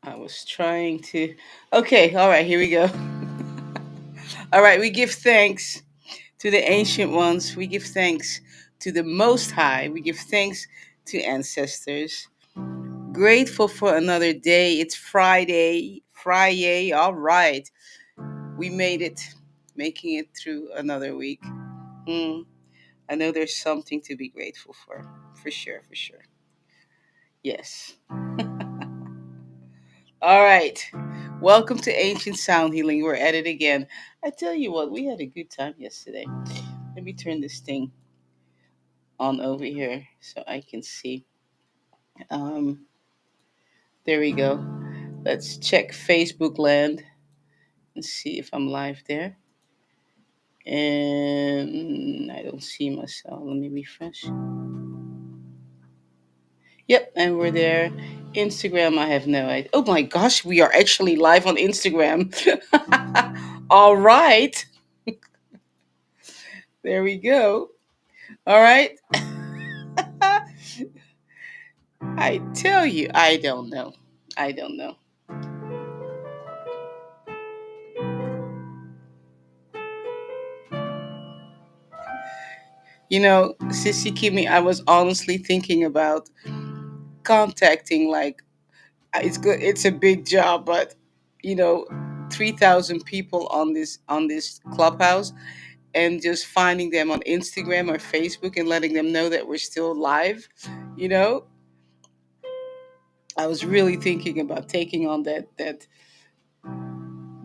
I was trying to. Okay, all right, here we go. All right, we give thanks to the ancient ones. We give thanks to the Most High. We give thanks to ancestors. Grateful for another day. It's Friday. Friday. All right. We made it, making it through another week. Hmm. I know there's something to be grateful for sure, for sure. Yes. All right. Welcome to Ancient Sound Healing. We're at it again. I tell you what, we had a good time yesterday. Let me turn this thing on over here so I can see. Um, there we go. Let's check Facebook land and see if I'm live there. And I don't see myself. Let me refresh. Yep, and we're there. Instagram, I have no idea. Oh my gosh, we are actually live on Instagram. All right, there we go. All right. I tell you, I don't know. I don't know. You know, Sissy Kimi, I was honestly thinking about contacting like it's good. It's a big job, but you know, 3,000 people on this clubhouse, and just finding them on Instagram or Facebook and letting them know that we're still live. You know, I was really thinking about taking on that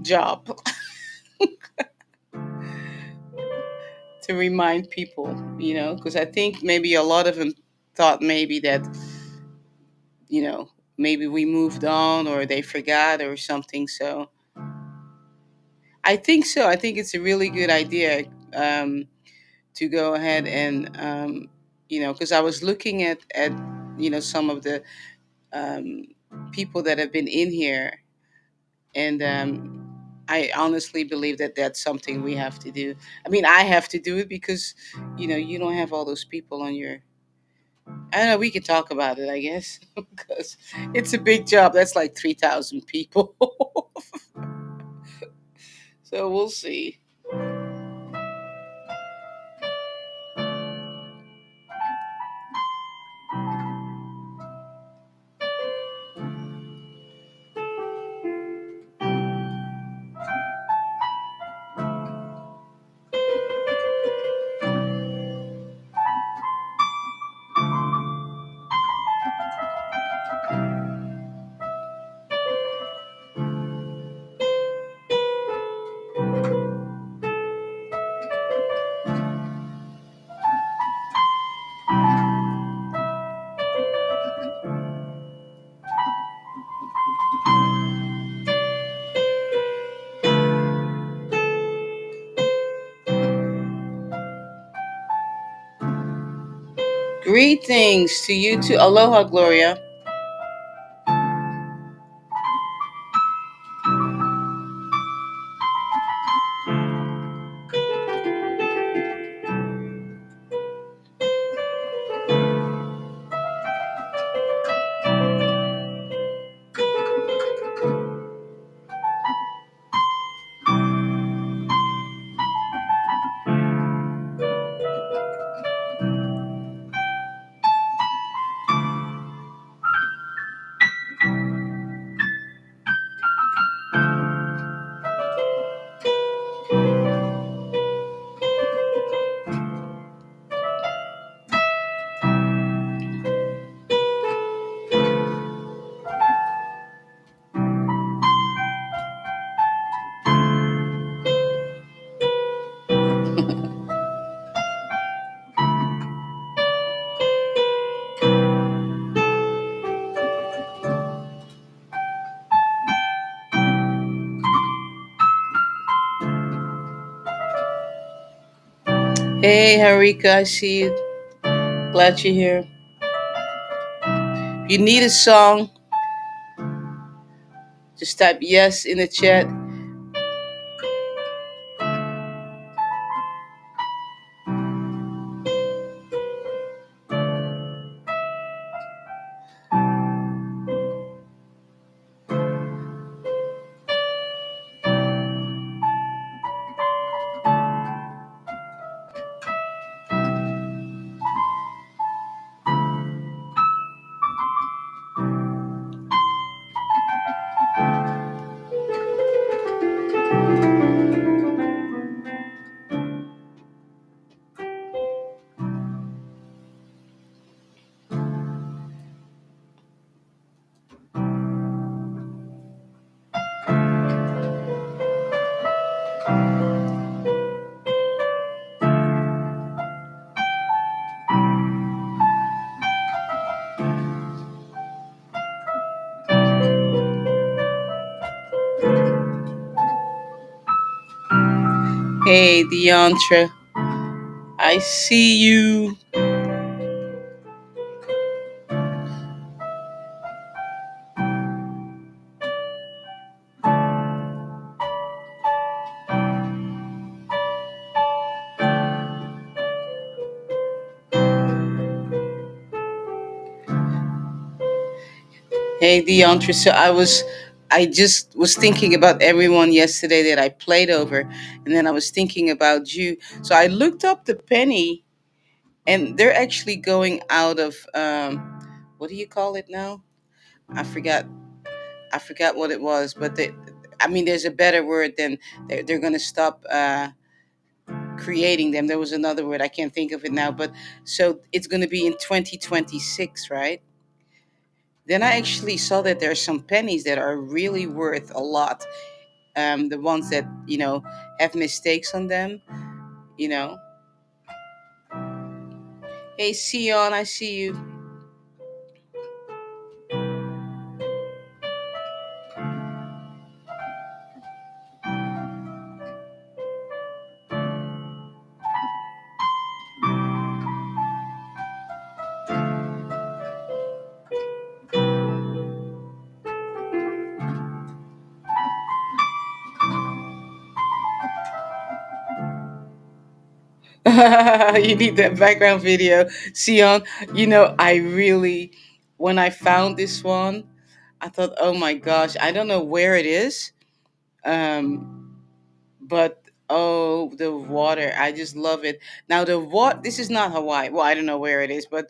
job to remind people. You know, because I think maybe a lot of them thought maybe that you know maybe we moved on or they forgot or something. So I think so. I think it's a really good idea. To go ahead and because I was looking at some of the um, people that have been in here, and I honestly believe that that's something we have to do. I mean, I have to do it because you don't have all those people on your. I don't know. We could talk about it, I guess, because it's a big job. That's like 3,000 people. So we'll see. Greetings to you too. Aloha, Gloria. Hey, Harika, I see you. Glad you're here. If you need a song, just type yes in the chat. Hey, Deantra, I see you. Hey, Deantra. I just was thinking about everyone yesterday that I played over, and then I was thinking about you. So I looked up the penny, and they're actually going out of what do you call it now? I forgot. I forgot what it was, but I mean, there's a better word than they're going to stop creating them. There was another word I can't think of it now, but so it's going to be in 2026, right? Then I actually saw that there are some pennies that are really worth a lot. The ones that have mistakes on them. You know, hey Sion, I see you. You need that background video, Sion. I really, when I found this one, I thought, oh my gosh, I don't know where it is, um, but oh, the water, I just love it. Now the what? This is not Hawaii. Well, I don't know where it is, but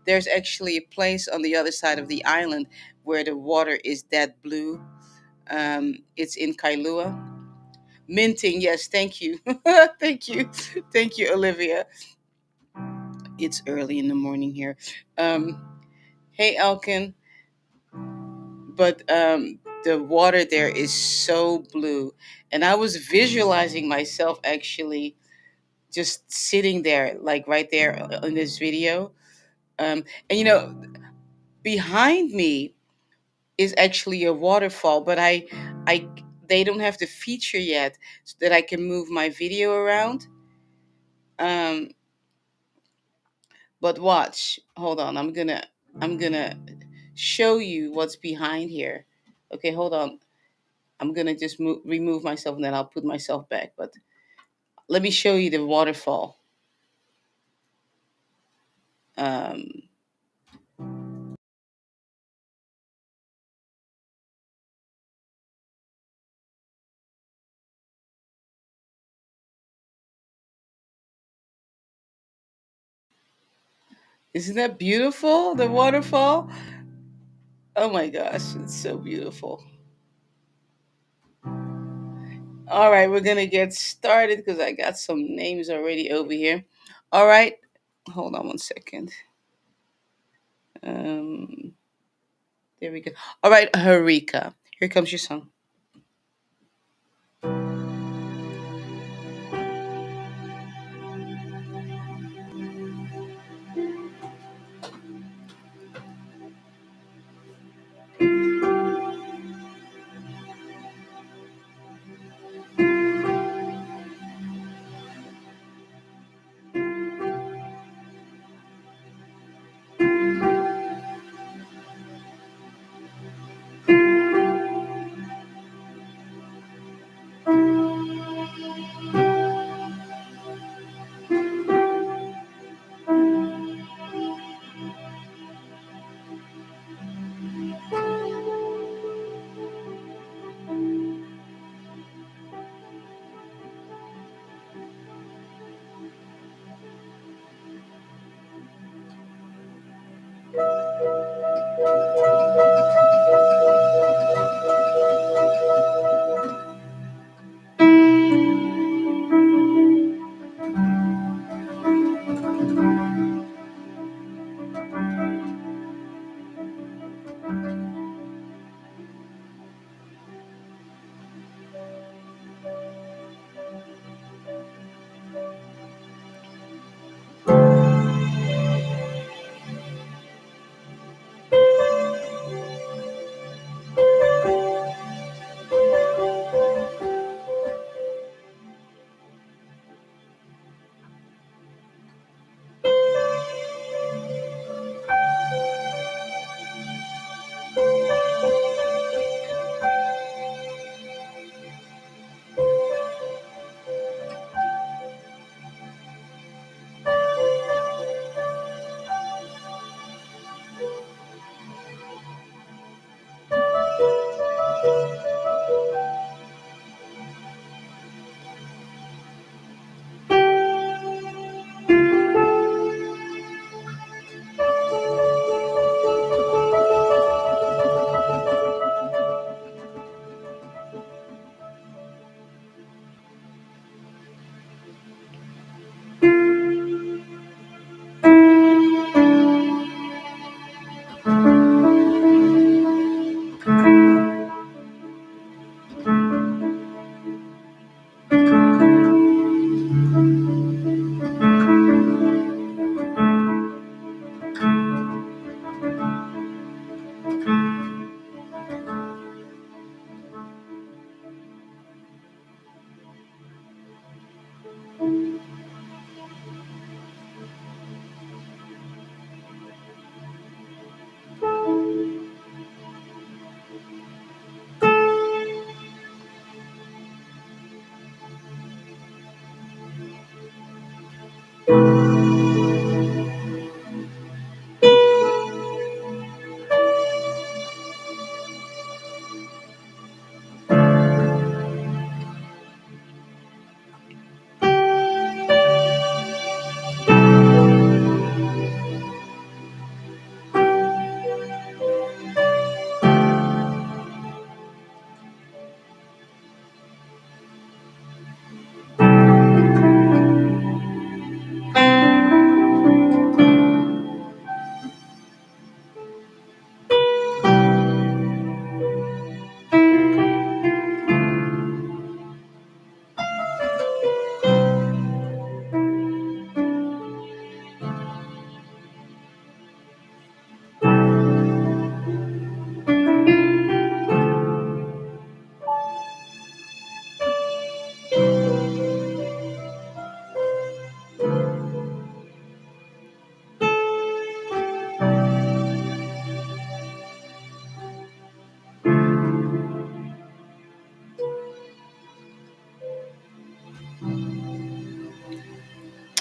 there's actually a place on the other side of the island where the water is that blue. It's in Kailua. Minting, yes, thank you. Thank you. Thank you, Olivia. It's early in the morning here. Hey, Elkin, but the water there is so blue. And I was visualizing myself actually just sitting there, like right there in this video. And behind me is actually a waterfall, but I, they don't have the feature yet so that I can move my video around. Um, but watch, hold on, I'm gonna show you what's behind here. Okay, hold on. I'm gonna just remove myself and then I'll put myself back. But let me show you the waterfall. Um, isn't that beautiful? The waterfall. Oh my gosh, it's so beautiful. All right, we're gonna get started because I got some names already over here. All right, hold on one second. Um, there we go. All right, Harika, here comes your song.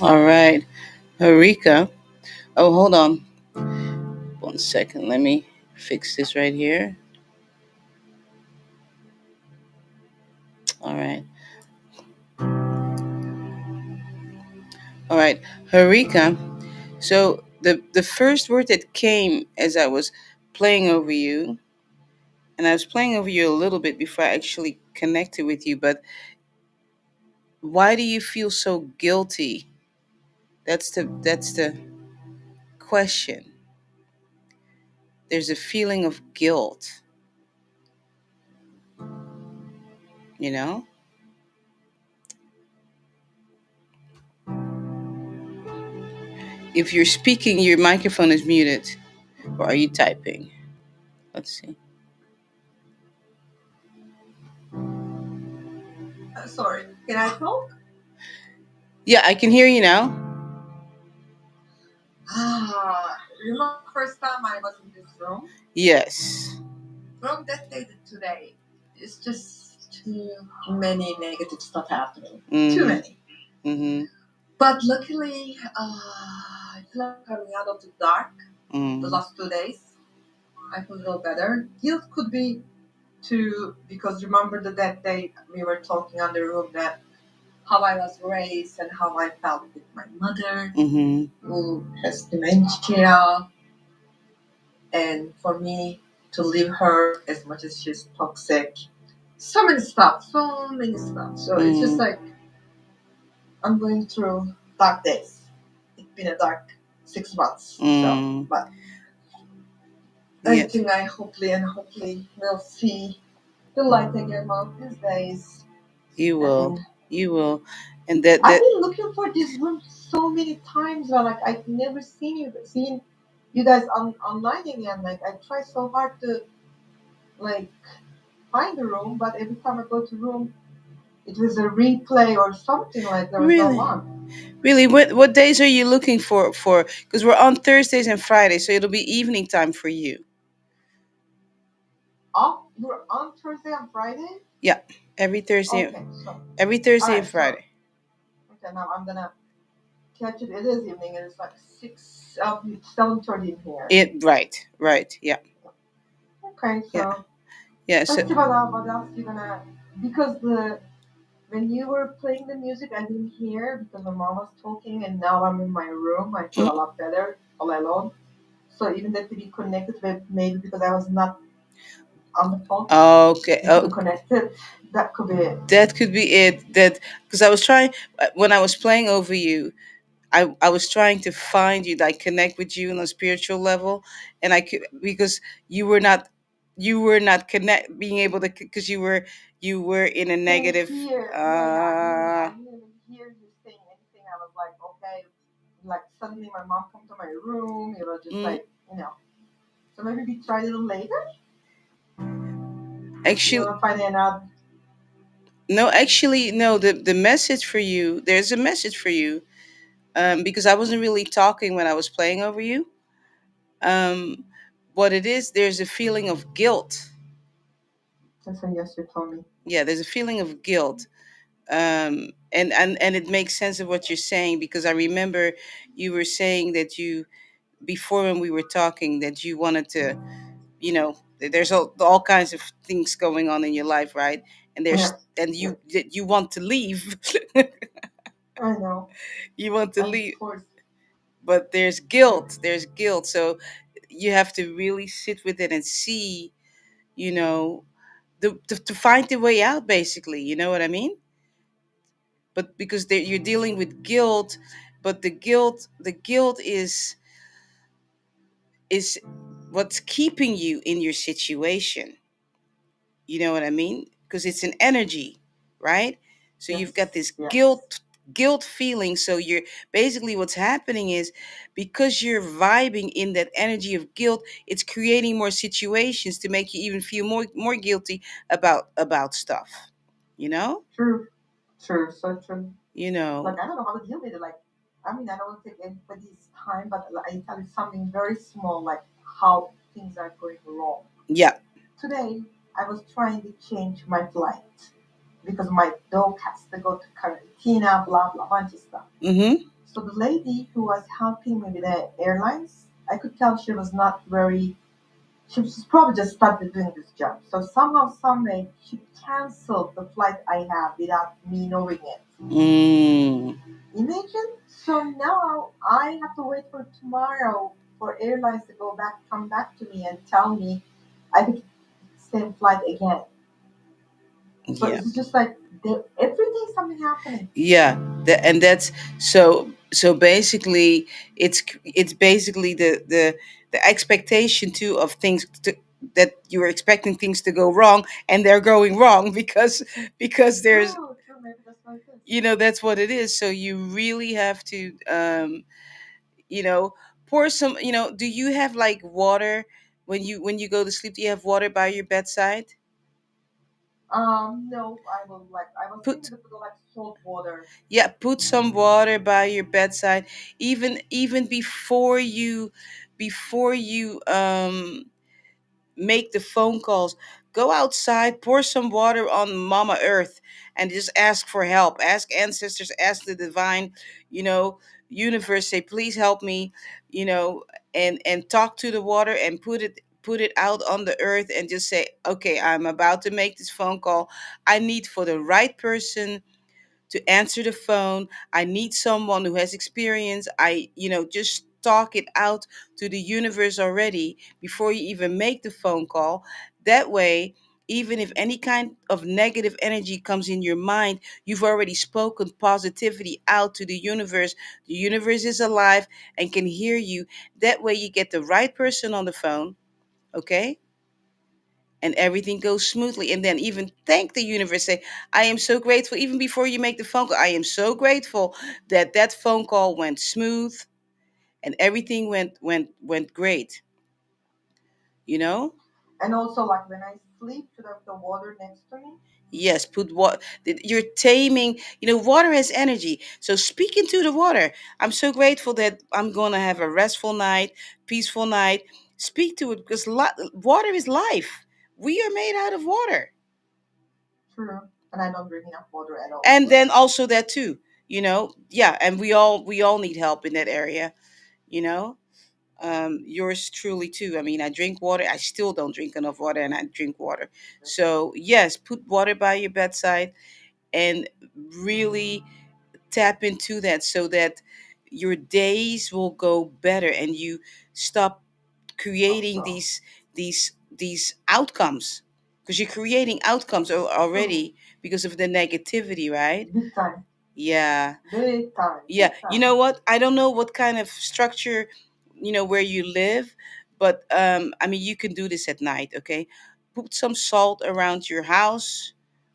All right. Harika. Oh, hold on. 1 second. Let me fix this right here. All right. All right. Harika. So the first word that came as I was playing over you, and I was playing over you a little bit before I actually connected with you, but why do you feel so guilty? That's the question. There's a feeling of guilt, you know? If you're speaking, your microphone is muted. Or are you typing? Let's see. Sorry, can I talk? Yeah, I can hear you now. Remember the first time I was in this room? Yes. From that day to today, it's just too many negative stuff happening. Too many. Mm-hmm. But luckily, I feel like coming out of the dark the Mm. last 2 days. I feel a little better. Guilt could be too, because remember that day we were talking on the room that how I was raised and how I felt with my mother, Mm-hmm. who has dementia, and for me to leave her as much as she's toxic. So many stuff, so many stuff. So it's just like I'm going through dark days. It's been a dark 6 months. So, but I Yeah. think I hopefully will see the light again one of these days. You will. And You will. And that I've that been looking for this room so many times, but like I've never seen you guys online again. Like I try so hard to like find the room, but every time I go to room, it was a replay or something like there was no really, one. really, what days are you looking for? Because we're on Thursdays and Fridays, so it'll be evening time for you. Oh, you're on Thursday and Friday? Yeah, every Thursday, Okay, so every all Thursday and right, so Friday. okay, now I'm gonna catch it. It is evening, and it's like 7:30 in here. It right, yeah, Okay, yeah, so yeah. let's So see what else you're gonna because the when you were playing the music, I didn't hear because my mom was talking, and now I'm in my room. I feel a lot better all alone. So even that to be connected with maybe because I was not on the phone, okay, we could have connected. That could be it. that could be it. That because I was trying when I was playing over you. I was trying to find you, like connect with you on a spiritual level, and I could because you were not connect being able to because you were in a Same negative. here. Yeah. I didn't even hear you saying anything. I was like, okay. Like suddenly my mom come to my room. It was just Mm, like, you know. So maybe we try a little later. You actually, know, finding out. no, actually, no. The message for you, there's a message for you, because I wasn't really talking when I was playing over you. Um, what it is, there's a feeling of guilt. That's what yes, you told me. Yeah, there's a feeling of guilt. And it makes sense of what you're saying because I remember you were saying that you before when we were talking that you wanted to, there's all kinds of things going on in your life, right? And there's Yeah, and you want to leave. I know. You want to Of leave, course. but there's guilt, so you have to really sit with it and see, you know to find the way out, basically, you know what I mean? But because you're dealing with guilt, but the guilt is what's keeping you in your situation. You know what I mean? Because it's an energy, right? So you've got Yes. this Yes. guilt feeling. So you're basically what's happening is because you're vibing in that energy of guilt, it's creating more situations to make you even feel more guilty about stuff. You know? True. True. So true. You know. Like I don't know how to deal with it. Like I mean, I don't want to take anybody's time, but like, I tell you something very small, like how things are going wrong. Yeah. Today, I was trying to change my flight because my dog has to go to quarantine, blah blah, bunch of stuff. Mm-hmm. So the lady who was helping me with the airlines, I could tell she was not very. She was probably just started doing this job. So somehow, some way, she canceled the flight I have without me knowing it. Mm. Imagine. So now I have to wait for tomorrow for airlines to go back, come back to me and tell me I could same flight again. So Yeah. it's just like every day something happening. Yeah, and that's so basically it's basically the expectation too of things that you're expecting things to go wrong and they're going wrong because there's True, true. Maybe that's what it is. that's what it is. So you really have to you know pour some, do you have like water when you go to sleep? Do you have water by your bedside? No, I was Put thinking to put like salt water. Yeah, put some water by your bedside, even before you make the phone calls. Go outside, pour some water on Mama Earth, and just ask for help. Ask ancestors, ask the divine, you know, universe. Say, please help me, you know, and talk to the water and put it out on the earth and just say, okay, I'm about to make this phone call. I need for the right person to answer the phone. I need someone who has experience. Just talk it out to the universe already before you even make the phone call. That way, even if any kind of negative energy comes in your mind, you've already spoken positivity out to the universe. The universe is alive and can hear you. That way, you get the right person on the phone, okay? And everything goes smoothly, and then even thank the universe. Say, I am so grateful. Even before you make the phone call, I am so grateful that that phone call went smooth and everything went great, you know. And also, like when I sleep, should have the water next to me. Yes, put what you're taming. Water has energy, so speak into the water. I'm so grateful that I'm going to have a restful night, peaceful night. Speak to it, because water is life. We are made out of water. True. And I don't drink enough water at all. And then also that too, yeah, and we all need help in that area, you know yours truly too. I mean, I drink water. I still don't drink enough water, and I drink water. So yes, put water by your bedside and really tap into that, so that your days will go better and you stop Hope creating so. these outcomes, because you're creating outcomes True. already because of the negativity, right? Big time. Yeah. Big time. Yeah, Big you time. know what? I don't know what kind of structure, where you live, but I mean, you can do this at night, okay? Put some salt around your house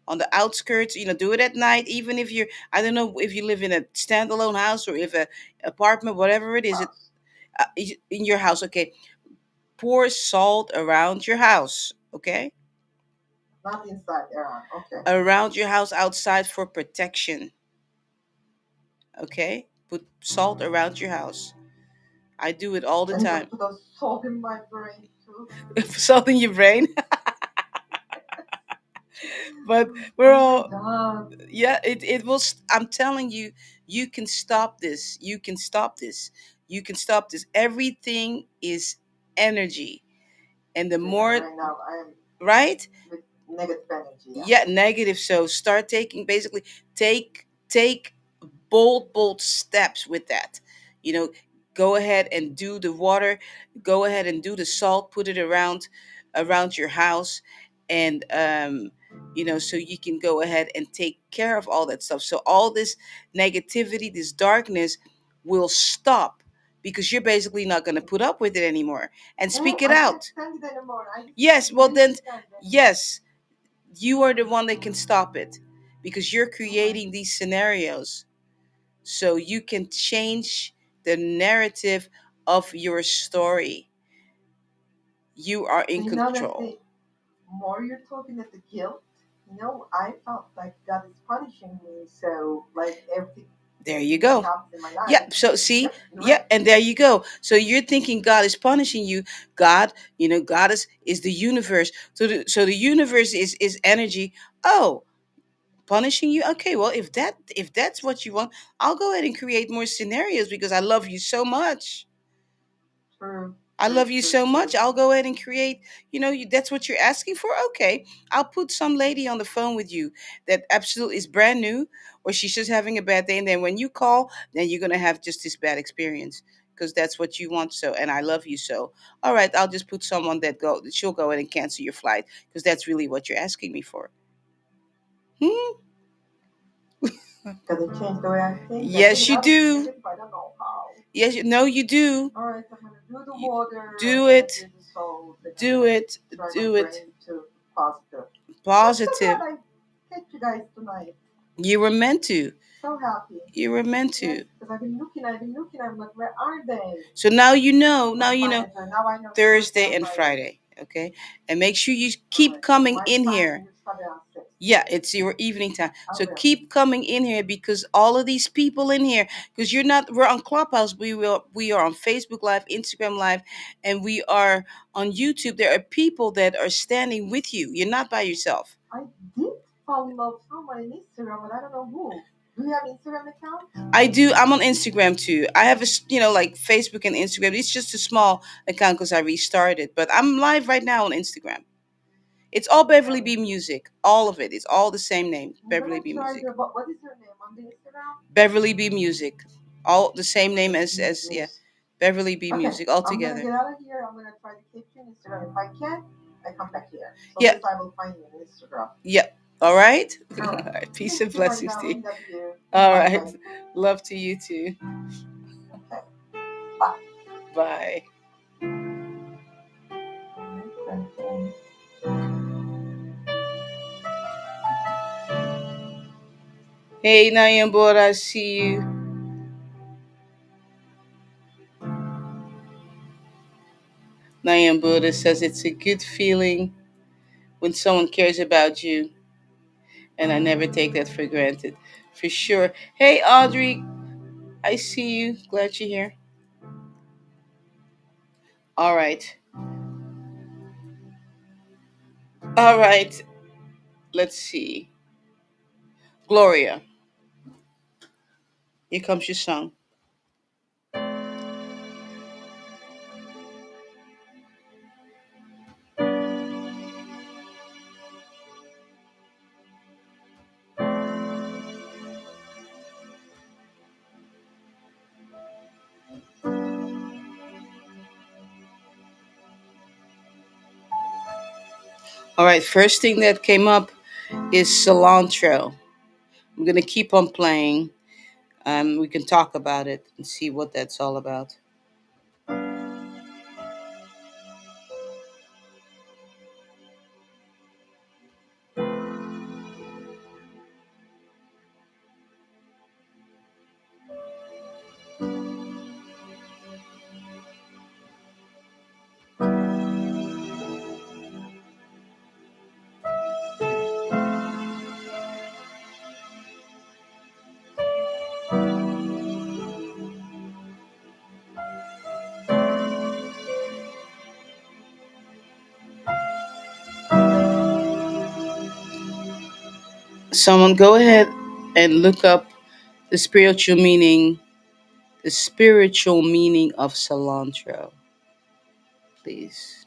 on the outskirts, do it at night, even if I don't know if you live in a standalone house or if a apartment, whatever it is, House. in your house, okay? Pour salt around your house, okay? Not inside, around. Okay. Around your house, outside, for protection, okay? Put salt around your house. I do it all the I need to time. put a salt in my brain too. Salt in your brain. But we're Oh my all, god. yeah, it will. I'm telling you, you can stop this. You can stop this. You can stop this. Everything is energy. And the See, and more, right now I am right? with negative energy. Yeah. Yeah, negative. So start taking, basically, take bold steps with that. You know, go ahead and do the water, go ahead and do the salt, put it around your house, and so you can go ahead and take care of all that stuff. So all this negativity, this darkness will stop, because you're basically not going to put up with it anymore, and speak it I can't out. stand it anymore. I just Yes, well really then, stand it anymore. yes, you are the one that can stop it, because you're Oh my. creating these scenarios, so you can change the narrative of your story. You are So in you know that control. the more you're talking at the guilt, I felt like God is punishing me. So like everything There you that go. happens in my Yeah, life. so see, Yep, you're yeah, right. and there you go. So you're thinking God is punishing you. God, God is the universe. So the universe is energy. Oh, punishing you. Okay, well, if that's what you want, I'll go ahead and create more scenarios because I love you so much. True, I true, love you true, so much. true. I'll go ahead and create, that's what you're asking for. Okay. I'll put some lady on the phone with you that absolutely is brand new, or she's just having a bad day. And then when you call, then you're going to have just this bad experience because that's what you want. So, and I love you so. All right. I'll just put someone she'll go ahead and cancel your flight because that's really what you're asking me for. Hmm? Does it change the way I think? I think Yes, you about it do. negative, but I don't know how. Yes, no, you do. All right, I'm gonna do the You, water. I'm do gonna it. do the salt. I'm Do gonna it. try my Do it. brain to positive. I'm so Positive. glad I met you guys tonight. You were meant to. So happy. You were meant Yes, to. because I've been looking. I'm like, where are they? So now you know. But Now you know. finally, so now I know Thursday Thursday and and Friday. Friday. Okay, and make sure you All keep right, so coming my in time here. and you started on 6. Yeah, it's your evening time. I So will. keep coming in here because all of these people in here, because you're not. We're on Clubhouse. We are on Facebook Live, Instagram Live, and we are on YouTube. There are people that are standing with you. You're not by yourself. I did follow someone on Instagram, but I don't know who. Do you have Instagram account? I do. I'm on Instagram too. I have like Facebook and Instagram. It's just a small account because I restarted, but I'm live right now on Instagram. It's all Beverly Okay. B Music. All of it. It's all the same name. I'm Beverly gonna B try Music. the. But what is your name on the Instagram? Beverly B Music. All the same name as yeah. Yes. Beverly B Okay, Music all I'm gonna together. get out of here. I'm gonna try to keep you on Instagram. If I can, I come back here. So Yeah. this I will find you on Instagram. Yeah. All right. All All right. right. Peace Thank and you, my blessings to you. darling. Love you. All Bye right. bye. Love to you too. Okay. Bye. Bye. Okay. Hey Nayambora, I see you. Nayambora says it's a good feeling when someone cares about you, and I never take that for granted. For sure. Hey Audrey, I see you. Glad you're here. All right. All right. Let's see. Gloria, here comes your song. All right. First thing that came up is cilantro. I'm going to keep on playing. We can talk about it and see what that's all about. Someone go ahead and look up the spiritual meaning, the spiritual meaning of cilantro, please.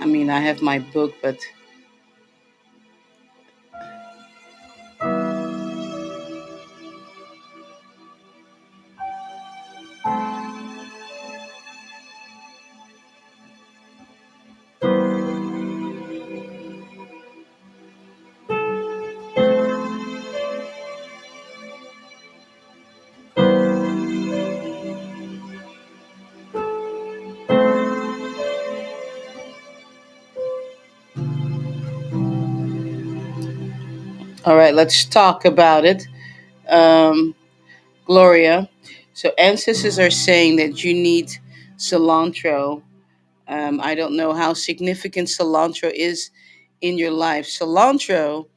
I mean, I have my book, but all right, let's talk about it. Um, Gloria, so ancestors are saying that you need cilantro. I don't know how significant cilantro is in your life. Cilantro,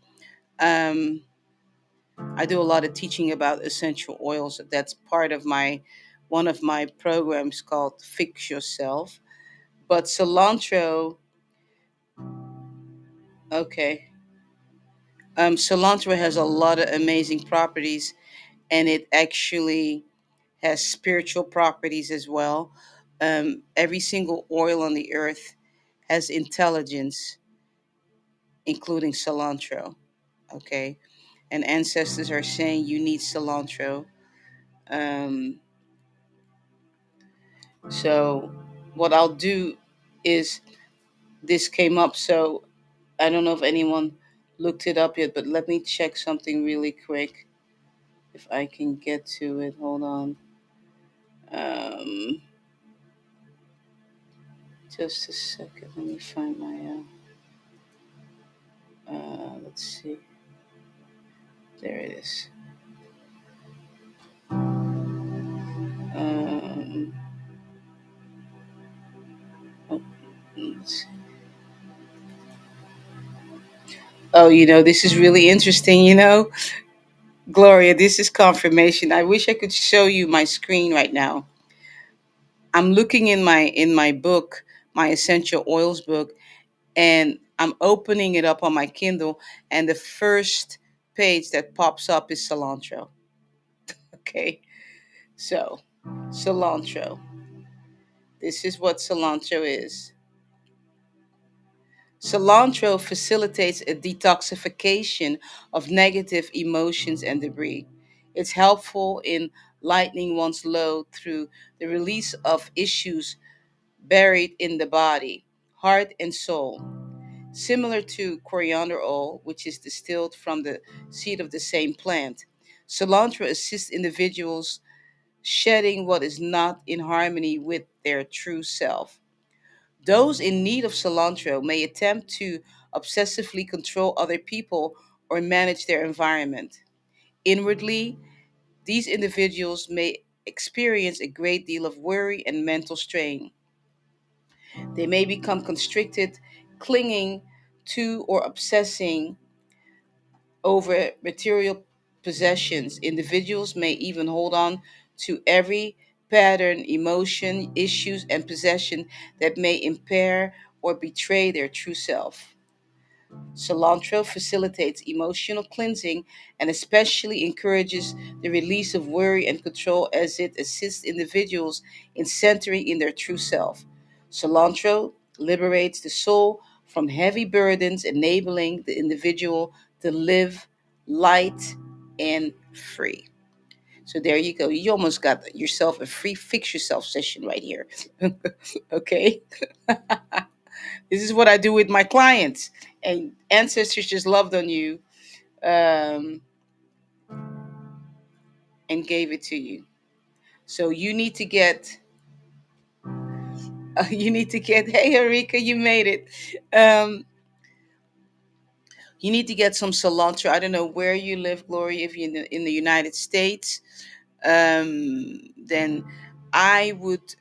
um, I do a lot of teaching about essential oils. That's part of one of my programs called Fix Yourself. But cilantro, okay, cilantro has a lot of amazing properties, and it actually has spiritual properties as well. Every single oil on the earth has intelligence, including cilantro. Okay, and ancestors are saying you need cilantro. Um, so what I'll do is, this came up, so I don't know if anyone looked it up yet, but let me check something really quick if I can get to it. Hold on. Um, just a second. Let me find my. Let's see. There it is. Um, oh, let's see. Oh, this is really interesting. Gloria, this is confirmation. I wish I could show you my screen right now. I'm looking in my book, my essential oils book, and I'm opening it up on my Kindle, and the first page that pops up is cilantro. Okay, so cilantro. This is what cilantro is. Cilantro facilitates a detoxification of negative emotions and debris. It's helpful in lightening one's load through the release of issues buried in the body, heart, and soul. Similar to coriander oil, which is distilled from the seed of the same plant, cilantro assists individuals shedding what is not in harmony with their true self. Those in need of cilantro may attempt to obsessively control other people or manage their environment. Inwardly, these individuals may experience a great deal of worry and mental strain. They may become constricted, clinging to or obsessing over material possessions. Individuals may even hold on to every pattern, emotion, issues, and possession that may impair or betray their true self. Cilantro facilitates emotional cleansing and especially encourages the release of worry and control as it assists individuals in centering in their true self. Cilantro liberates the soul from heavy burdens, enabling the individual to live light and free. So there you go. You almost got yourself a free fix yourself session right here. Okay. This is what I do with my clients. And ancestors just loved on you, um, and gave it to you. So you need to get, hey, Erika, you made it. Um, you need to get some cilantro. I don't know where you live, Gloria, if you're in the United States. Then I would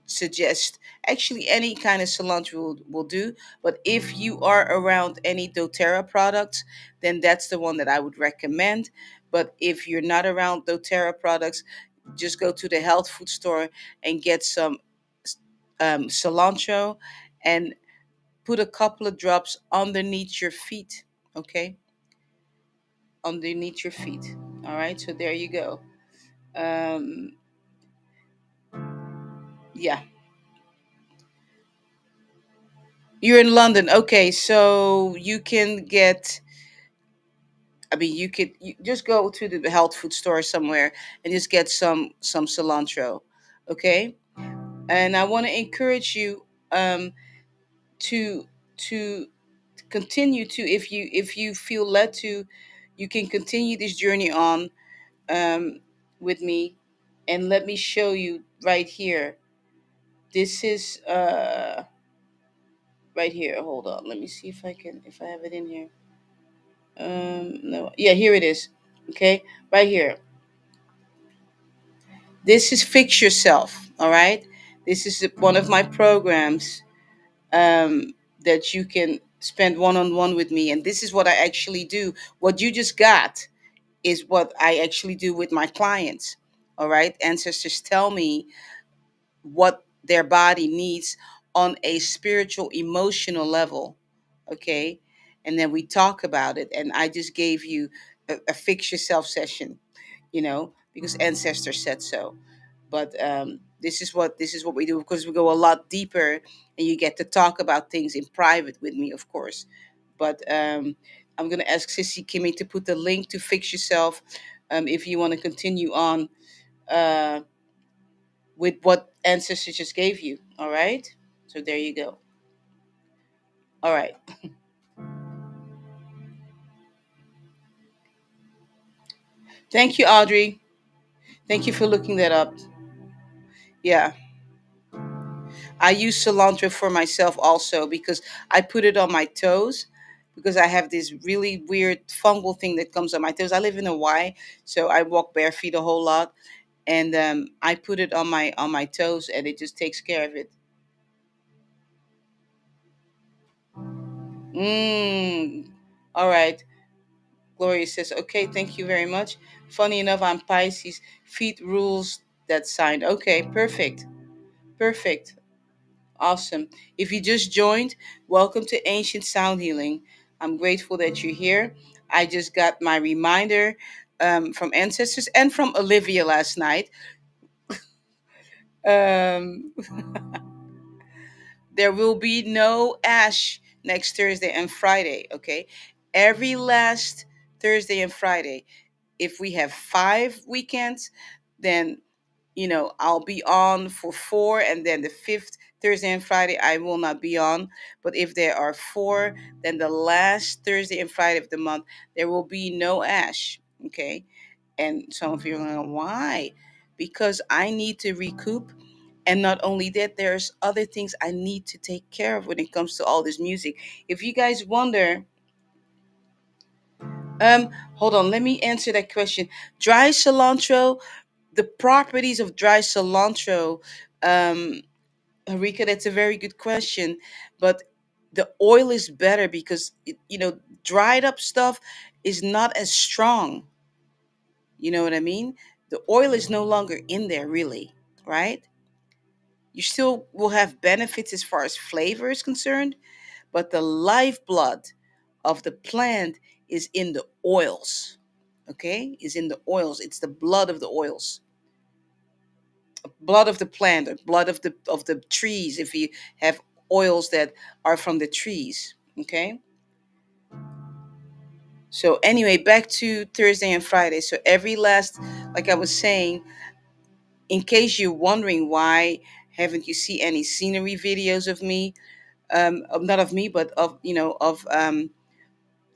suggest, actually any kind of cilantro will do, but if you are around any doTERRA products, then that's the one that I would recommend. But if you're not around doTERRA products, just go to the health food store and get some cilantro, and put a couple of drops underneath your feet. Okay, underneath your feet. All right, so there you go. um yeah, you're in London. Okay, so you can get, I mean, you just go to the health food store somewhere and just get some cilantro, okay? And I want to encourage you, to to continue to, if you feel led to, you can continue this journey on, um, with me, and let me show you right here. This is right here. Hold on. Let me see if I have it in here. No, yeah, here it is. Okay, right here. This is Fix Yourself, all right? This is one of my programs, that you can spend one on one with me. And this is what I actually do. What you just got is what I actually do with my clients, all right? Ancestors tell me what their body needs on a spiritual, emotional level. Okay. And then we talk about it. And I just gave you a fix yourself session, because ancestors said so. But this is what we do, because we go a lot deeper, and you get to talk about things in private with me, of course. But I'm gonna ask Sissy Kimmy to put the link to fix yourself, if you want to continue on uh, with what ancestors just gave you. All right. So there you go. All right. Thank you, Audrey. Thank you for looking that up. Yeah. I use cilantro for myself also, because I put it on my toes, because I have this really weird fungal thing that comes on my toes. I live in Hawaii, so I walk bare feet a whole lot, and I put it on my toes, and it just takes care of it. Mm. All right. Gloria says, okay, thank you very much. Funny enough, I'm Pisces. Feet rules that sign. Okay, perfect. Perfect. Awesome. If you just joined, welcome to Ancient Sound Healing. I'm grateful that you're here. I just got my reminder from ancestors and from Olivia last night. Um, there will be no ash next Thursday and Friday, okay? Every last Thursday and Friday. If we have 5 weekends, then I'll be on for 4, and then the fifth Thursday and Friday I will not be on. But if there are 4, then the last Thursday and Friday of the month there will be no ash. Okay. And some of you are like, why? Because I need to recoup. And not only that, there's other things I need to take care of when it comes to all this music. If you guys wonder, hold on, let me answer that question. Dry cilantro, the properties of dry cilantro, um, Harika, that's a very good question. But the oil is better because, dried up stuff is not as strong. You know what I mean? The oil is no longer in there, really, right? You still will have benefits as far as flavor is concerned, but the lifeblood of the plant is in the oils. Okay? Is in the oils. It's the blood of the oils, blood of the plant, or blood of the trees, if you have oils that are from the trees. Okay. So anyway, back to Thursday and Friday. So every last, like I was saying, in case you're wondering why haven't you see any scenery videos of me, not of me, but of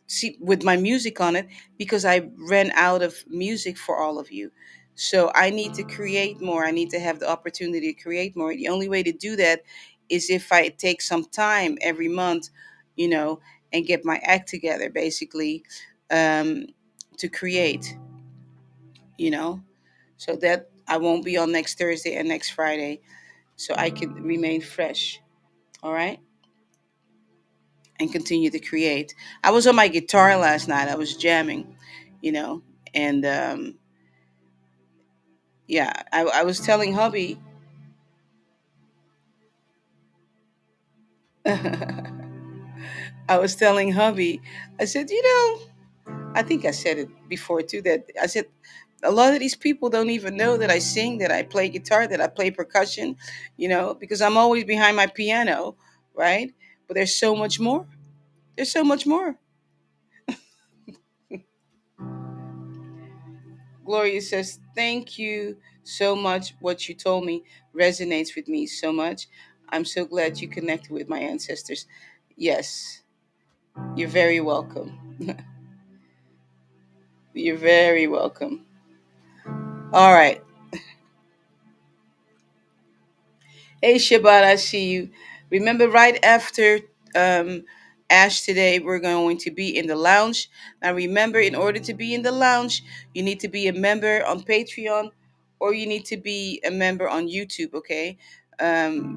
see with my music on it, because I ran out of music for all of you. So I need to create more. I need to have the opportunity to create more. The only way to do that is if I take some time every month, you know, and get my act together, basically, um, to create, you know, so that I won't be on next Thursday and next Friday, so I can remain fresh. All right. And continue to create. I was on my guitar last night. I was jamming, you know, and yeah, I was telling hubby. I was telling hubby. I said, I think I said it before too. That I said a lot of these people don't even know that I sing, that I play guitar, that I play percussion, because I'm always behind my piano, right? But there's so much more. There's so much more. Gloria says, thank you so much. What you told me resonates with me so much. I'm so glad you connected with my ancestors. Yes, you're very welcome. You're very welcome. All right. Hey, Shabbat, I see you. Remember, right after um, Ash today, we're going to be in the lounge. Now, remember, in order to be in the lounge, you need to be a member on Patreon, or you need to be a member on YouTube, okay?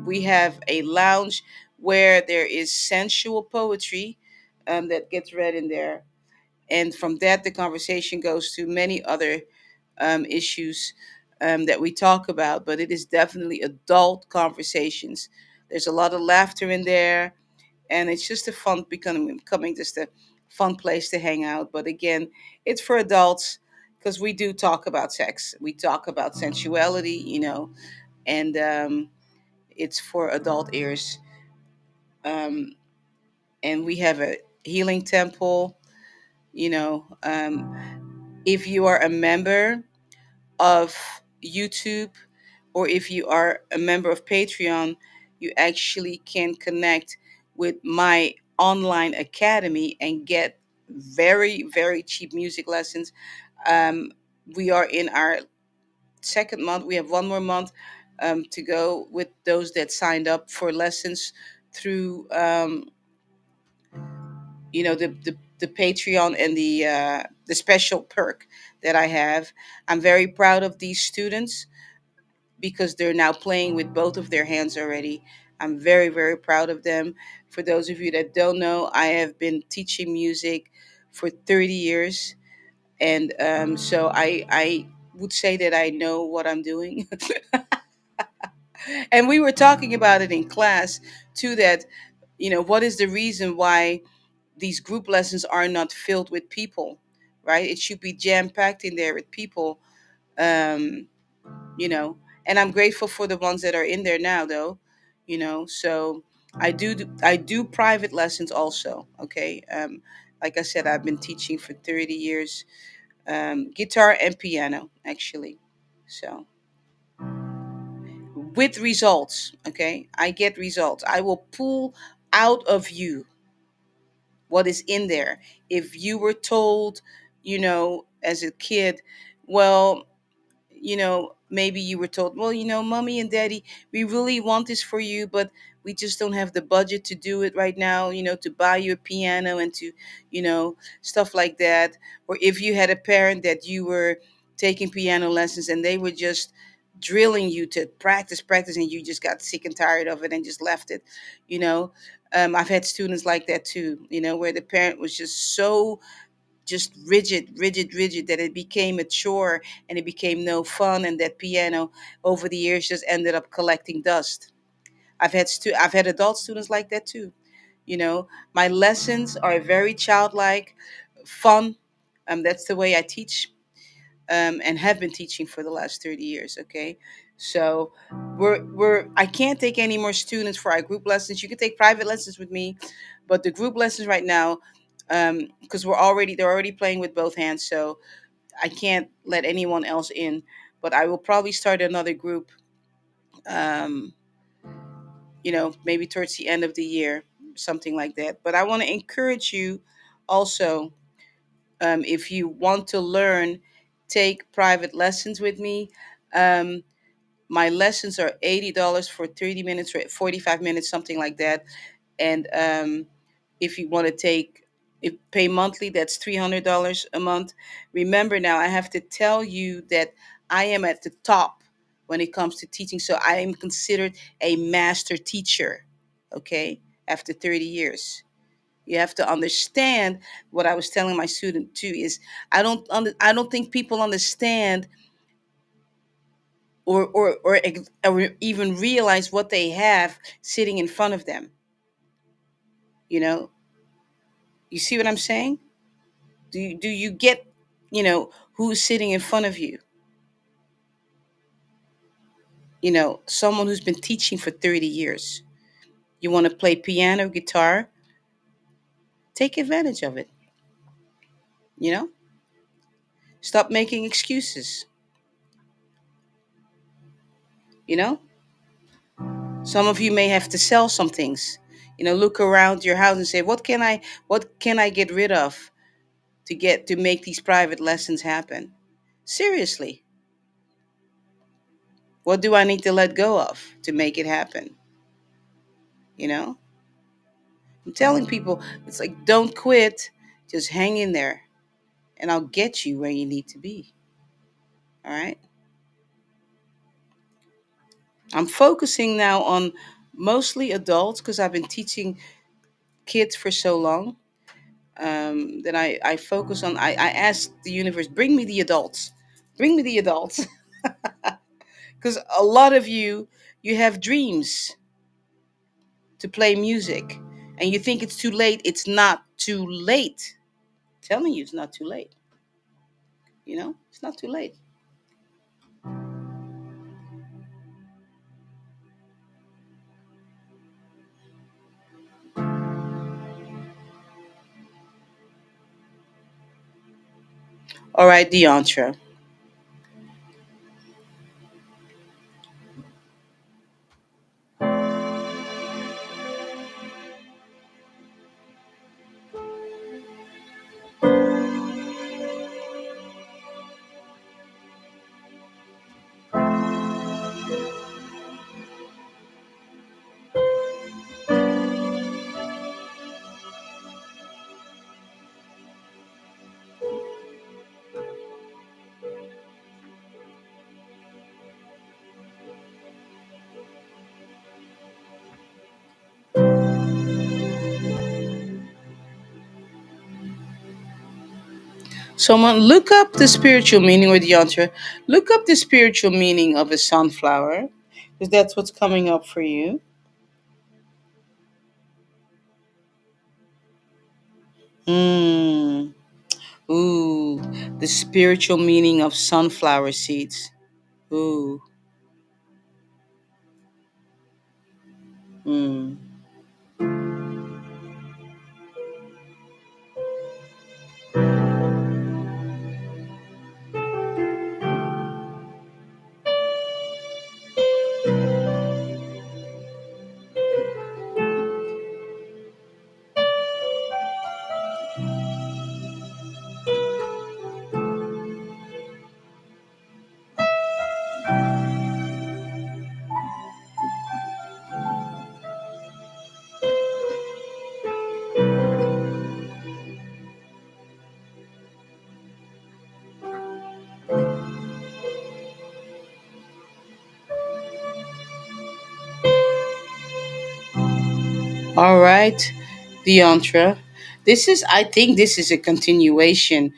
We have a lounge where there is sensual poetry that gets read in there. And from that, the conversation goes to many other issues that we talk about, but it is definitely adult conversations. There's a lot of laughter in there, and it's just a fun becoming just a fun place to hang out. But again, it's for adults because we do talk about sex, we talk about sensuality, and it's for adult ears. Um, and we have a healing temple. If you are a member of YouTube, or if you are a member of Patreon, you actually can connect with my online academy and get very, very cheap music lessons. Um, we are in our second month. We have one more month to go with those that signed up for lessons through, the Patreon and the special perk that I have. I'm very proud of these students because they're now playing with both of their hands already. I'm very, very proud of them. For those of you that don't know, I have been teaching music for 30 years. And so I would say that I know what I'm doing. And we were talking about it in class too, that, what is the reason why these group lessons are not filled with people, right? It should be jam packed in there with people. Um, you know and I'm grateful for the ones that are in there now, though. So I do private lessons also. Okay. Like I said, I've been teaching for 30 years, guitar and piano, actually. So, with results. Okay, I get results. I will pull out of you what is in there. If you were told, as a kid, well, maybe you were told, well, mommy and daddy, we really want this for you, but we just don't have the budget to do it right now, to buy you a piano and to, stuff like that. Or if you had a parent that you were taking piano lessons and they were just drilling you to practice, practice, and you just got sick and tired of it and just left it, you know. I've had students like that too, where the parent was just rigid, rigid, rigid, that it became a chore and it became no fun, and that piano over the years just ended up collecting dust. I've had adult students like that too. My lessons are very childlike, fun. That's the way I teach, and have been teaching for the last 30 years. Okay, so I can't take any more students for our group lessons. You can take private lessons with me, but the group lessons right now, because they're already playing with both hands, so I can't let anyone else in. But I will probably start another group, um, maybe towards the end of the year, something like that. But I want to encourage you also, if you want to learn, take private lessons with me. Um, my lessons are $80 for 30 minutes or 45 minutes, something like that. And if you want to pay monthly, that's $300 a month. Remember, now I have to tell you that I am at the top when it comes to teaching. So I am considered a master teacher. Okay, after 30 years. You have to understand what I was telling my student too is I don't think people understand or even realize what they have sitting in front of them. You know, you see what I'm saying? Do you get, who's sitting in front of you? Someone who's been teaching for 30 years. You want to play piano, guitar, take advantage of it. You know, stop making excuses. You know, some of you may have to sell some things. Look around your house and say, what can I get rid of to make these private lessons happen? Seriously, what do I need to let go of to make it happen? You know, I'm telling people, it's like, don't quit, just hang in there, and I'll get you where you need to be. All right. I'm focusing now on mostly adults because I've been teaching kids for so long. Then I focus on, I ask the universe, bring me the adults. Bring me the adults. Because a lot of you have dreams. to play music and you think it's too late, it's not too late. I'm telling you, it's not too late. It's not too late. All right, Deontra. Someone look up the spiritual meaning, or Deontra, look up the spiritual meaning of a sunflower, because that's what's coming up for you. Mm. Ooh, the spiritual meaning of sunflower seeds. Ooh. Mm. All right, Deontra. I think this is a continuation.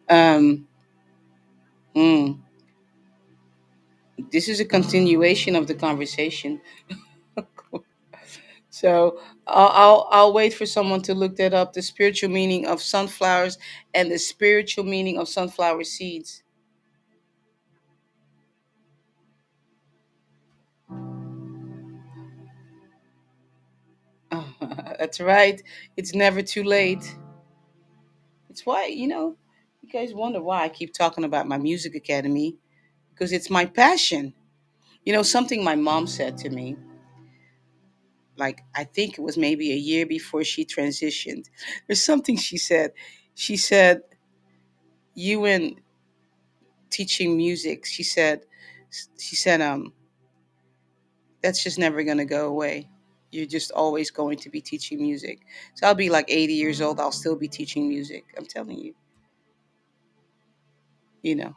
Um, mm, this is a continuation of the conversation. So I'll wait for someone to look that up. The spiritual meaning of sunflowers and the spiritual meaning of sunflower seeds. That's right. It's never too late. It's why you guys wonder why I keep talking about my music academy, because it's my passion. Something my mom said to me, like I think it was maybe a year before she transitioned. There's something she said. She said, "You and teaching music." She said, that's just never gonna go away. You're just always going to be teaching music. So I'll be like 80 years old. I'll still be teaching music. I'm telling you. You know.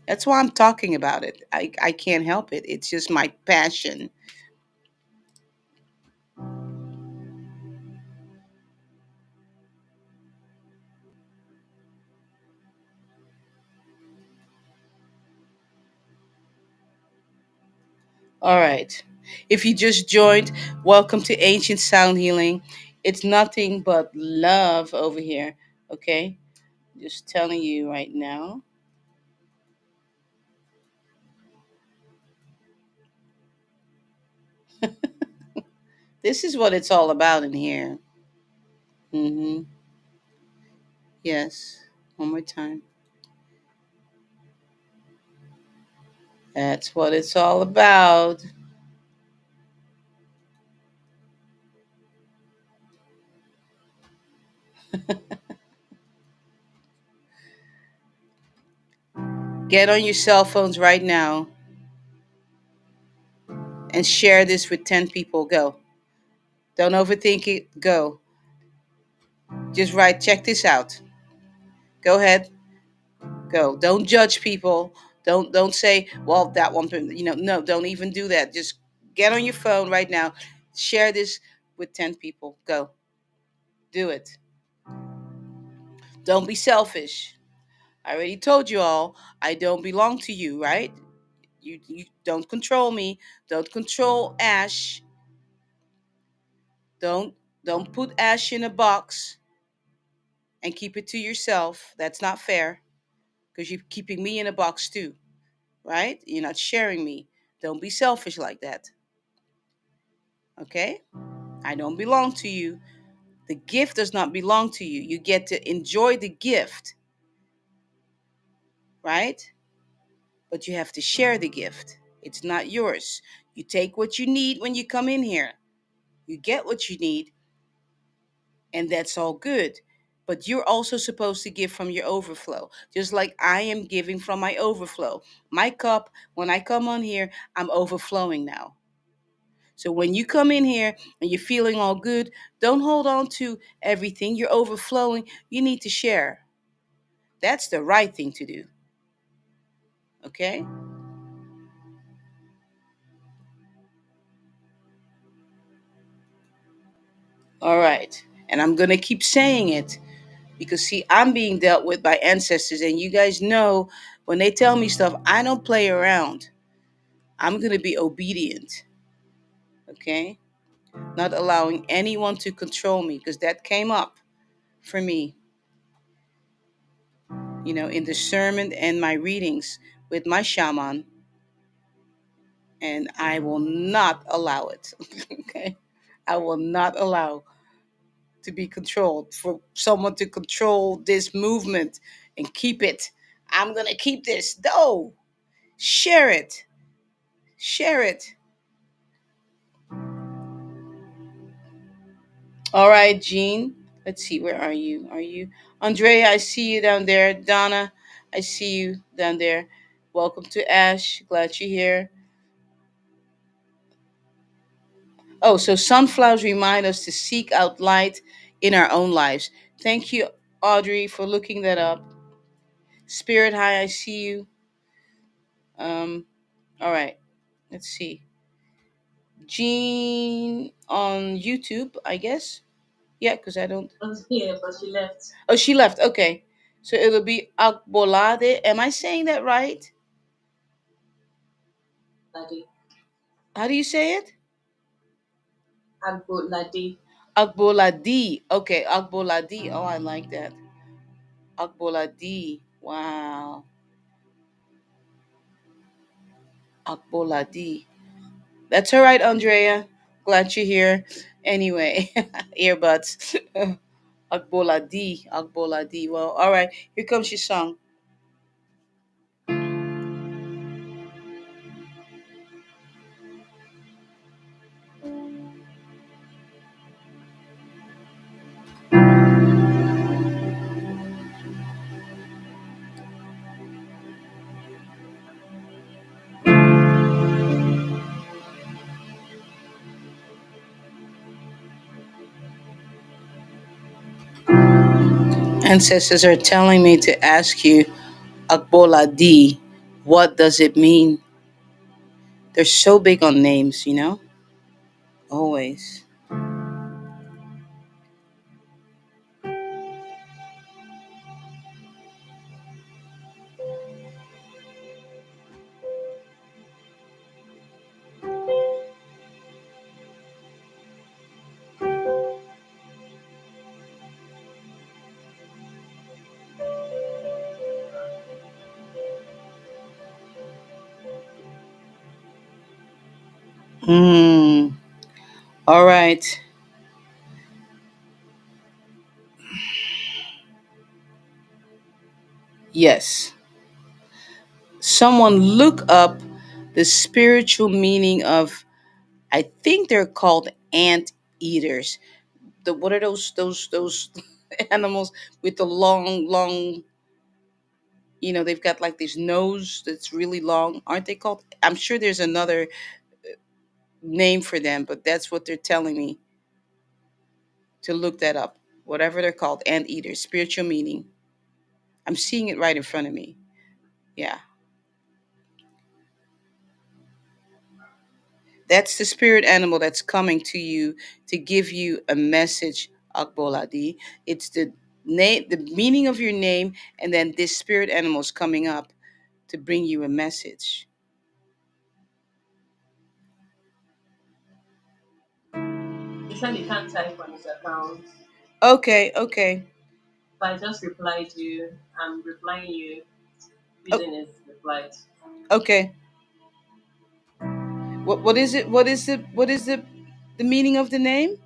That's why I'm talking about it. I can't help it. It's just my passion. All right. If you just joined, welcome to Ancient Sound Healing. It's nothing but love over here. Okay? Just telling you right now. This is what it's all about in here. Mm-hmm. Yes. One more time. That's what it's all about. Get on your cell phones right now and share this with 10 people. Go. Don't overthink it. Go. Just write, check this out. Go ahead. Go. Don't judge people. Don't say, well, that one, no, don't even do that. Just get on your phone right now. Share this with 10 people. Go. Do it. Don't be selfish. I already told you all, I don't belong to you, right? You don't control me. Don't control Ash. Don't don't put ash in a box and keep it to yourself. That's not fair because you're keeping me in a box too, right? You're not sharing me. Don't be selfish like that. Okay? I don't belong to you. The gift does not belong to you. You get to enjoy the gift, right? But you have to share the gift. It's not yours. You take what you need when you come in here. You get what you need, and that's all good. But you're also supposed to give from your overflow, just like I am giving from my overflow. My cup, when I come on here, I'm overflowing now. So when you come in here and you're feeling all good, don't hold on to everything. You're overflowing. You need to share. That's the right thing to do. Okay? All right. And I'm going to keep saying it because, see, I'm being dealt with by ancestors. And you guys know when they tell me stuff, I don't play around. I'm going to be obedient. Okay? Not allowing anyone to control me because that came up for me, in the sermon and my readings with my shaman. And I will not allow it. Okay? I will not allow to be controlled, for someone to control this movement and keep it. I'm going to keep this. No, share it. Share it. All right, Jean. Let's see. Where are you? Are you Andrea? I see you down there. Donna, I see you down there. Welcome to Ash. Glad you're here. Oh, so sunflowers remind us to seek out light in our own lives. Thank you, Audrey, for looking that up. Spirit High, I see you. All right. Let's see. Jean on YouTube, I guess. Yeah, because I don't. Yeah, but she left. Oh, she left. Okay. So it'll be Akbolade. Am I saying that right? Ladi. How do you say it? Akboladi. Akboladi. Okay, Akboladi. Oh, I like that. Akboladi. Wow. Akboladi. That's all right, Andrea. Glad you're here. Anyway, earbuds. Akboladi. Akboladi. Well, all right. Here comes your song. Ancestors are telling me to ask you, Akboladi, what does it mean? They're so big on names. Always. Hmm. All right. Yes. Someone look up the spiritual meaning of, I think they're called ant eaters. What are those animals with the long, they've got like this nose that's really long. Aren't they called? I'm sure there's another name for them, but that's what they're telling me to look that up. Whatever they're called, ant eaters, spiritual meaning. I'm seeing it right in front of me. Yeah. That's the spirit animal that's coming to you to give you a message, Akboladi. It's the name, the meaning of your name, and then this spirit animal is coming up to bring you a message. said he can't type on his account. Okay, okay, So I just replied you. I'm replying you o- using his replies. okay. What is it? The meaning of the name?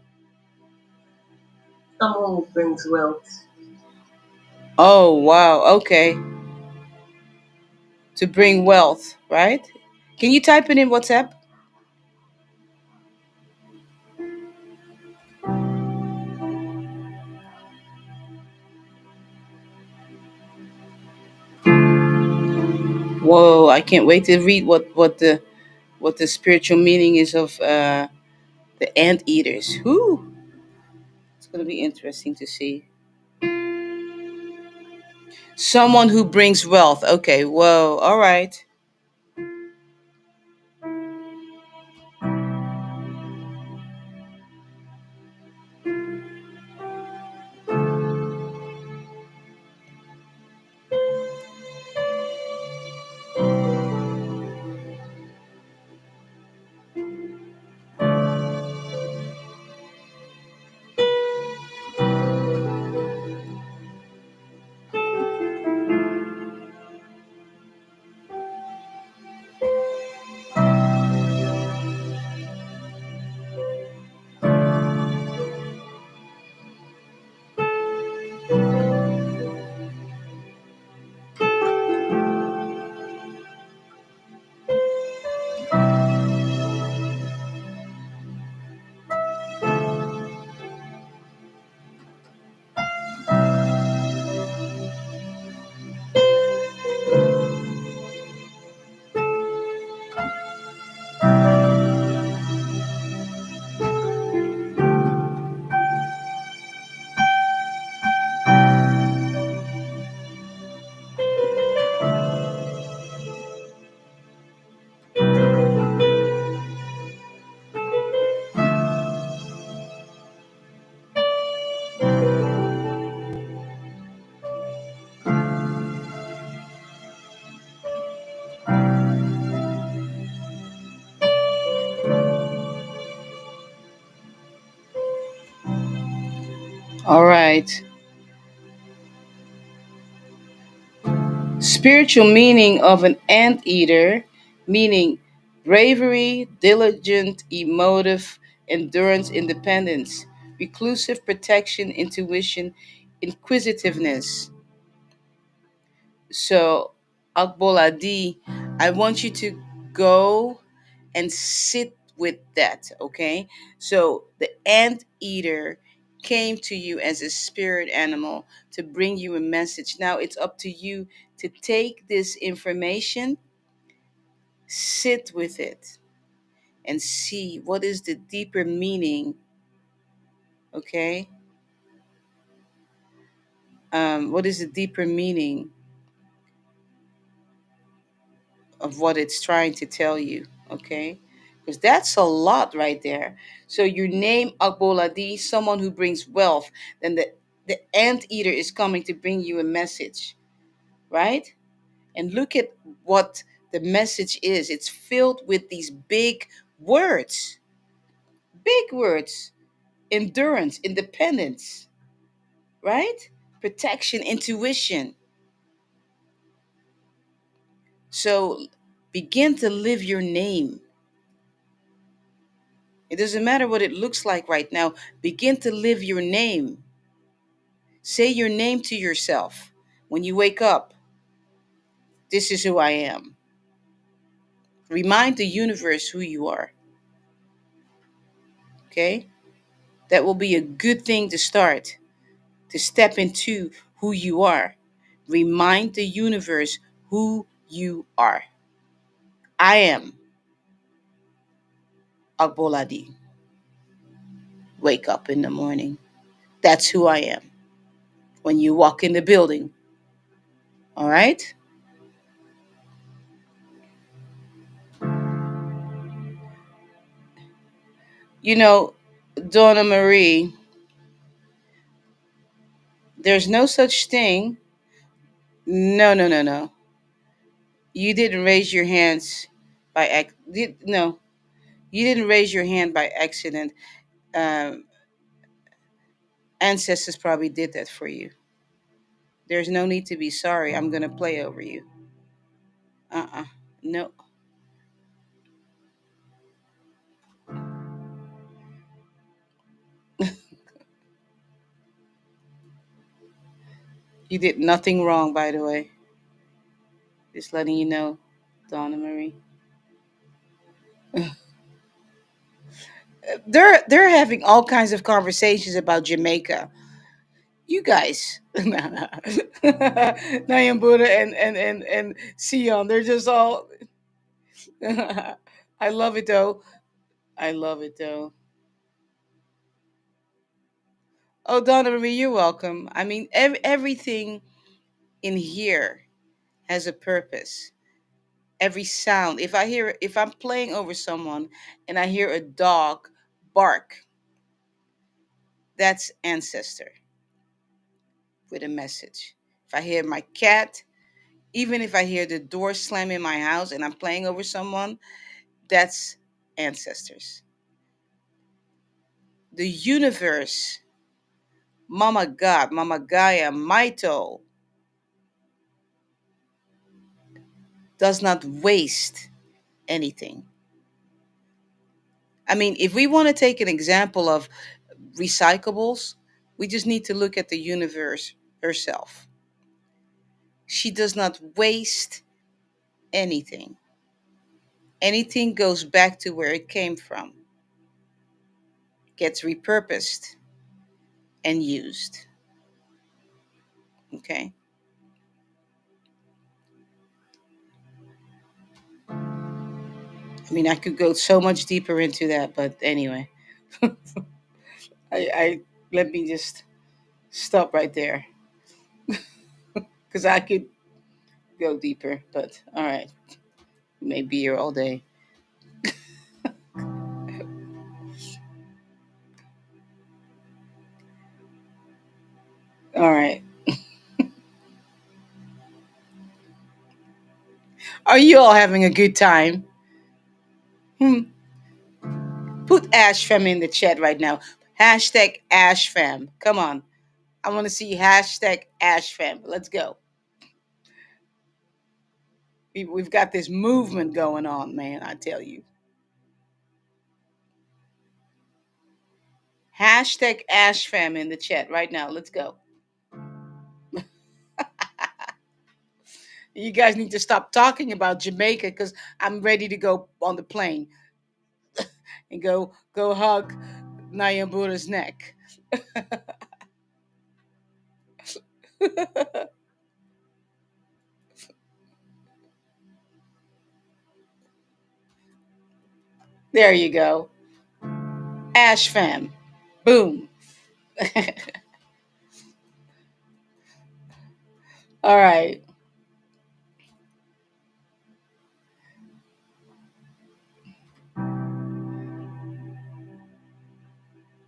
Someone who brings wealth. Oh wow. Okay, to bring wealth, right? Can you type it in WhatsApp? Whoa! I can't wait to read what the spiritual meaning is of the anteaters. Whoo! It's gonna be interesting to see. Someone who brings wealth. Okay. Whoa. All right. All right. Spiritual meaning of an anteater, meaning bravery, diligent, emotive, endurance, independence, reclusive protection, intuition, inquisitiveness. So, Akboladi, I want you to go and sit with that, okay? So, the anteater came to you as a spirit animal to bring you a message. Now, it's up to you to take this information, sit with it, and see what is the deeper meaning, okay? What is the deeper meaning of what it's trying to tell you, okay? Because that's a lot right there. So your name Akboladi, someone who brings wealth, then the anteater is coming to bring you a message, right? And look at what the message is. It's filled with these big words, endurance, independence, right? Protection, intuition. So begin to live your name. It doesn't matter what it looks like right now. Begin to live your name. Say your name to yourself when you wake up. This is who I am. Remind the universe who you are. Okay? That will be a good thing to start, to step into who you are. Remind the universe who you are. I am Agboladi. Wake up in the morning. That's who I am. When you walk in the building, all right? You know, Donna Marie, there's no such thing. No, no, no, no. You didn't raise your hands by no. You didn't raise your hand by accident. Um, Ancestors probably did that for you. There's no need to be sorry. I'm gonna play over you. No, you did nothing wrong, by the way. Just letting you know, Donna Marie. They're having all kinds of conversations about Jamaica. You guys, Nayam Buddha and Sion, they're just all. I love it though. I love it though. Oh, Donna Marie, you're welcome. I mean, everything in here has a purpose. Every sound. If I'm playing over someone and I hear a dog bark, that's ancestor with a message. If I hear my cat, even if I hear the door slam in my house and I'm playing over someone, that's ancestors. The universe, Mama God, Mama Gaia, Maito, does not waste anything. I mean, if we want to take an example of recyclables, we just need to look at the universe herself. She does not waste anything. Anything goes back to where it came from, gets repurposed and used. Okay? I mean, I could go so much deeper into that, but anyway, I let me just stop right there because I could go deeper. But all right, we may be here all day. All right, are you all having a good time? Hmm. Put Ashfam in the chat right now. Hashtag Ashfam. Come on, I want to see hashtag Ashfam. Let's go. We've got this movement going on, man. I tell you. Hashtag Ashfam in the chat right now. Let's go. You guys need to stop talking about Jamaica because I'm ready to go on the plane and go hug Nyambura's neck. There you go. Ash fam. Boom. All right.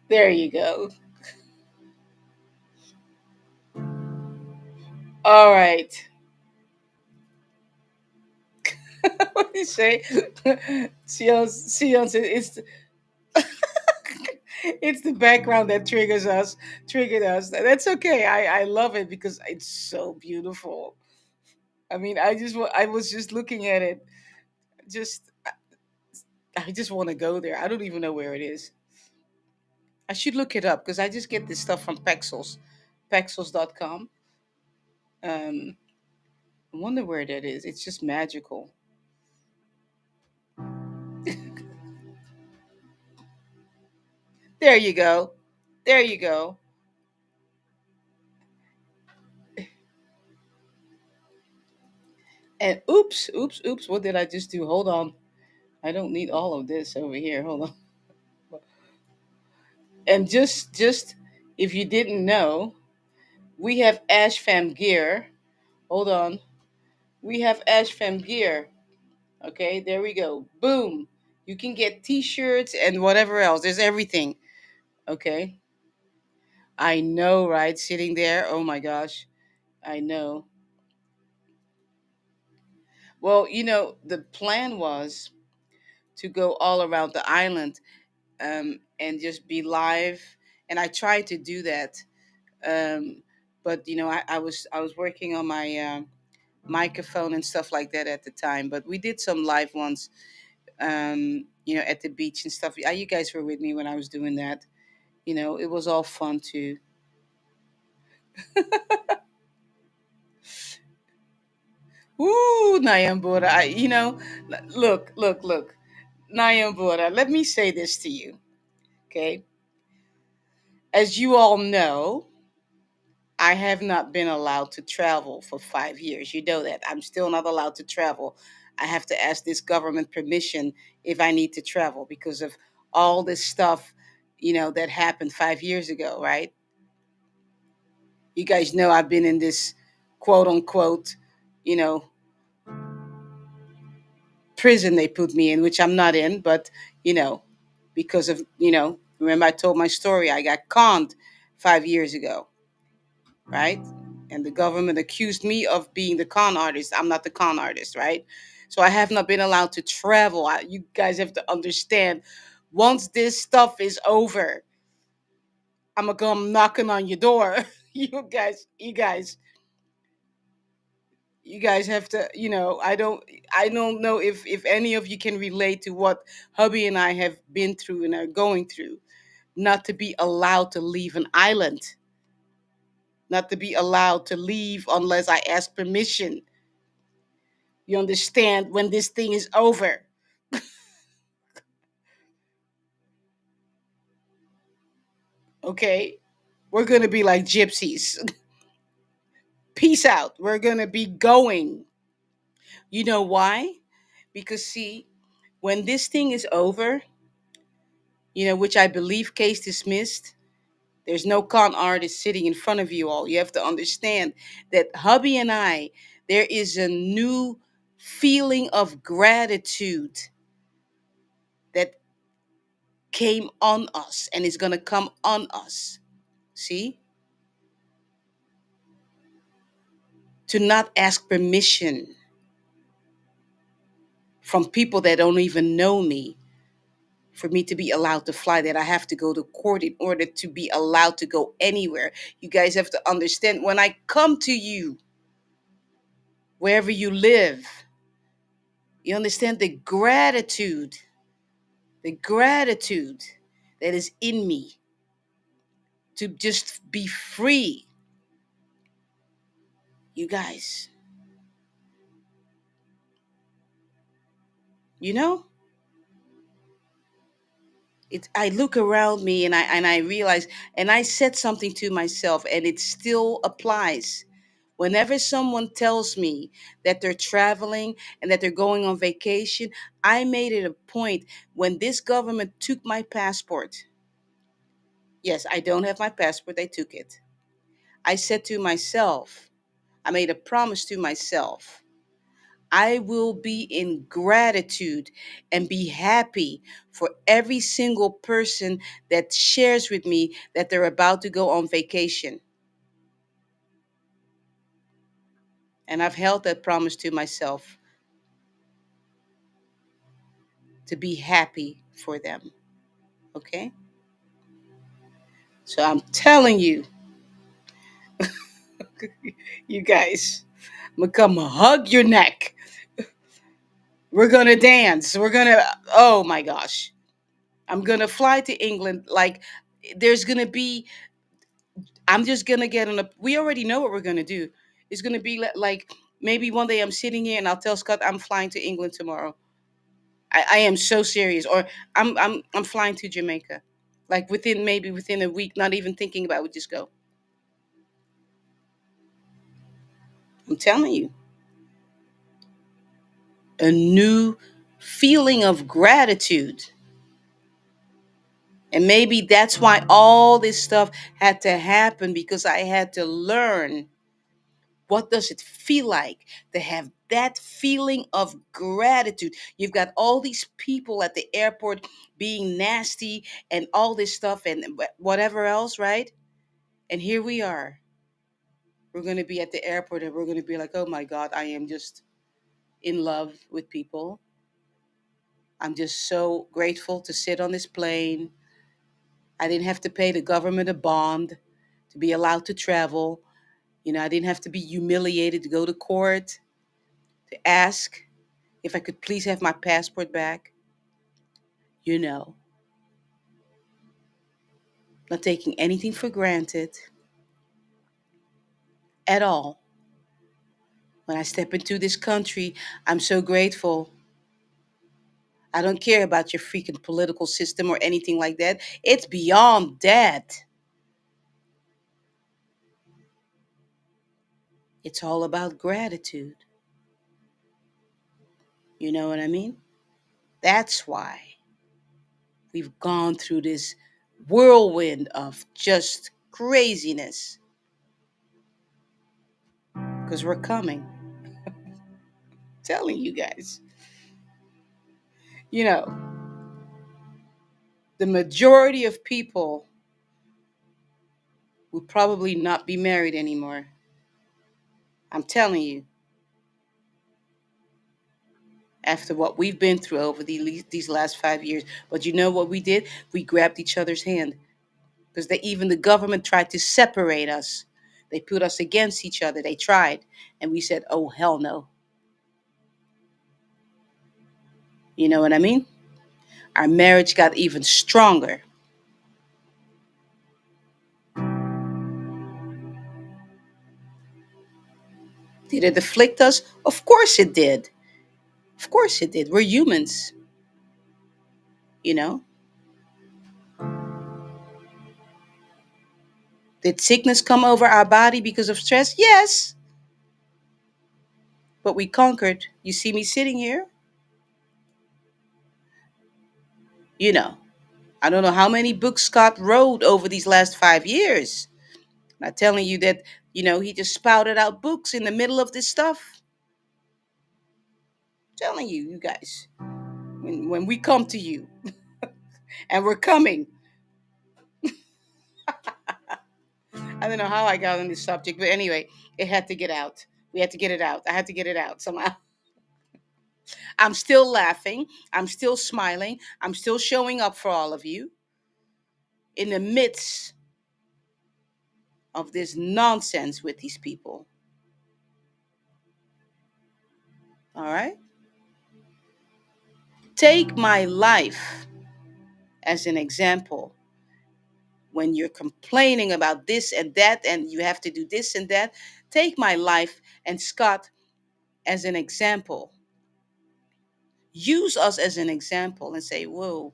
There you go. All right. What do you say? Sion said it's the background that triggered us. That's okay. I love it because it's so beautiful. I mean, I was just looking at it. Just I just want to go there. I don't even know where it is. I should look it up because I just get this stuff from Pexels, Pexels.com. Um, I wonder where that is. It's just magical. There you go. There you go. And oops. What did I just do? Hold on. I don't need all of this over here. Hold on. And just if you didn't know, we have Ashfam gear. Hold on. We have Ashfam gear. Okay, there we go. Boom. You can get t-shirts and whatever else. There's everything. Okay. I know, right? Sitting there. Oh my gosh. I know. Well, the plan was to go all around the island and just be live. And I tried to do that, um, but I was working on my microphone and stuff like that at the time. But we did some live ones, at the beach and stuff. You guys were with me when I was doing that. It was all fun too. Woo, Nayambura. Look, Nayambura. Let me say this to you, okay? As you all know, I have not been allowed to travel for 5 years. You know that. I'm still not allowed to travel. I have to ask this government permission if I need to travel because of all this stuff, that happened 5 years ago, right? You guys know I've been in this quote unquote, you know, prison they put me in, which I'm not in, but, you know, because of, remember I told my story. I got conned 5 years ago, right? And the government accused me of being the con artist. I'm not the con artist, right? So I have not been allowed to travel. You guys have to understand. Once this stuff is over, I'm gonna come knocking on your door. You guys have to. I don't know if any of you can relate to what hubby and I have been through and are going through. Not to be allowed to leave an island. Not to be allowed to leave unless I ask permission. You understand? When this thing is over, okay? We're going to be like gypsies. Peace out. We're going to be going. You know why? Because, see, when this thing is over, which I believe case dismissed, there's no con artist sitting in front of you all. You have to understand that hubby and I, there is a new feeling of gratitude that came on us and is going to come on us. See? To not ask permission from people that don't even know me for me to be allowed to fly, that I have to go to court in order to be allowed to go anywhere. You guys have to understand, when I come to you, wherever you live, you understand the gratitude that is in me to just be free. You guys, you know? I look around me and I realize, and I said something to myself, and it still applies. Whenever someone tells me that they're traveling and that they're going on vacation, I made it a point, when this government took my passport. Yes, I don't have my passport, they took it. I said to myself, I made a promise to myself, I will be in gratitude and be happy for every single person that shares with me that they're about to go on vacation. And I've held that promise to myself, to be happy for them. Okay? So I'm telling you, you guys, I'm gonna come hug your neck. We're gonna dance. Oh my gosh. I'm gonna fly to England. Like, there's gonna be, I'm just gonna get on a. We already know what we're gonna do. It's gonna be like, maybe one day I'm sitting here and I'll tell Scott I'm flying to England tomorrow. I am so serious. Or I'm flying to Jamaica, like within a week. Not even thinking about it, just go. I'm telling you, a new feeling of gratitude. And maybe that's why all this stuff had to happen, because I had to learn, what does it feel like to have that feeling of gratitude? You've got all these people at the airport being nasty and all this stuff and whatever else, right? And here we are. We're going to be at the airport and we're going to be like, oh my God, I am just in love with people. I'm just so grateful to sit on this plane. I didn't have to pay the government a bond to be allowed to travel. I didn't have to be humiliated to go to court to ask if I could please have my passport back. You know, not taking anything for granted at all. When I step into this country, I'm so grateful. I don't care about your freaking political system or anything like that. It's beyond that. It's all about gratitude. You know what I mean? That's why we've gone through this whirlwind of just craziness because we're coming. Telling you guys. You know, the majority of people will probably not be married anymore. I'm telling you, after what we've been through over these last 5 years. But you know what we did? We grabbed each other's hand because even the government tried to separate us. They put us against each other. They tried. And we said, oh, hell no. You know what I mean? Our marriage got even stronger. Did it afflict us? Of course it did. Of course it did. We're humans, you know? Did sickness come over our body because of stress? Yes. But we conquered. You see me sitting here? You know, I don't know how many books Scott wrote over these last 5 years. I'm not telling you that, he just spouted out books in the middle of this stuff. I'm telling you, you guys, when we come to you, and we're coming, I don't know how I got on this subject, but anyway, it had to get out. We had to get it out. I had to get it out somehow. I'm still laughing. I'm still smiling. I'm still showing up for all of you in the midst of this nonsense with these people. All right? Take my life as an example. When you're complaining about this and that, and you have to do this and that, take my life and Scott as an example. Use us as an example and say, whoa,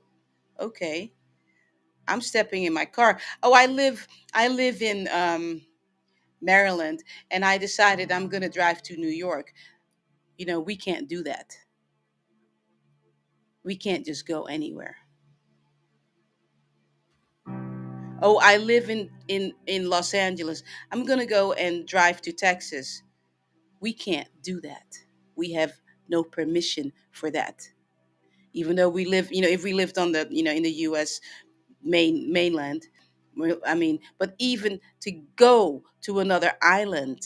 okay, I'm stepping in my car. Oh, I live in Maryland, and I decided I'm going to drive to New York. We can't do that. We can't just go anywhere. Oh, I live in Los Angeles. I'm going to go and drive to Texas. We can't do that. We have no permission for that. Even though we live, if we lived on in the U.S. mainland, I mean, but even to go to another island,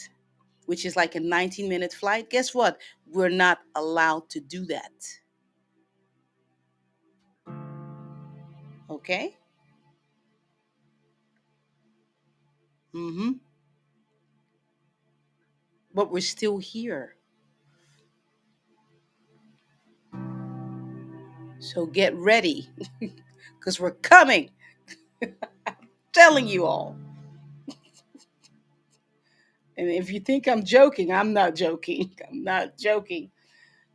which is like a 19-minute flight, guess what? We're not allowed to do that. Okay? Mm-hmm. But we're still here. So get ready because we're coming. Telling you all. And if you think I'm joking, I'm not joking. I'm not joking.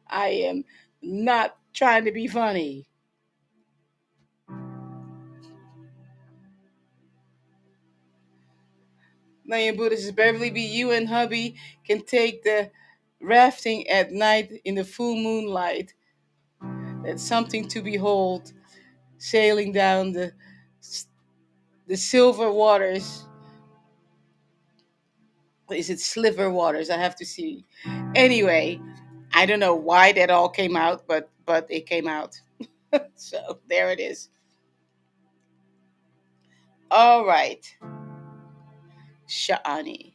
I am not trying to be funny. Nayan Buddha says, Beverly B, you and hubby can take the rafting at night in the full moonlight. That's something to behold, sailing down the silver waters. Is it sliver waters? I have to see. Anyway, I don't know why that all came out, but it came out. So there it is. All right, Sha'ani.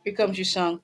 Here comes your song.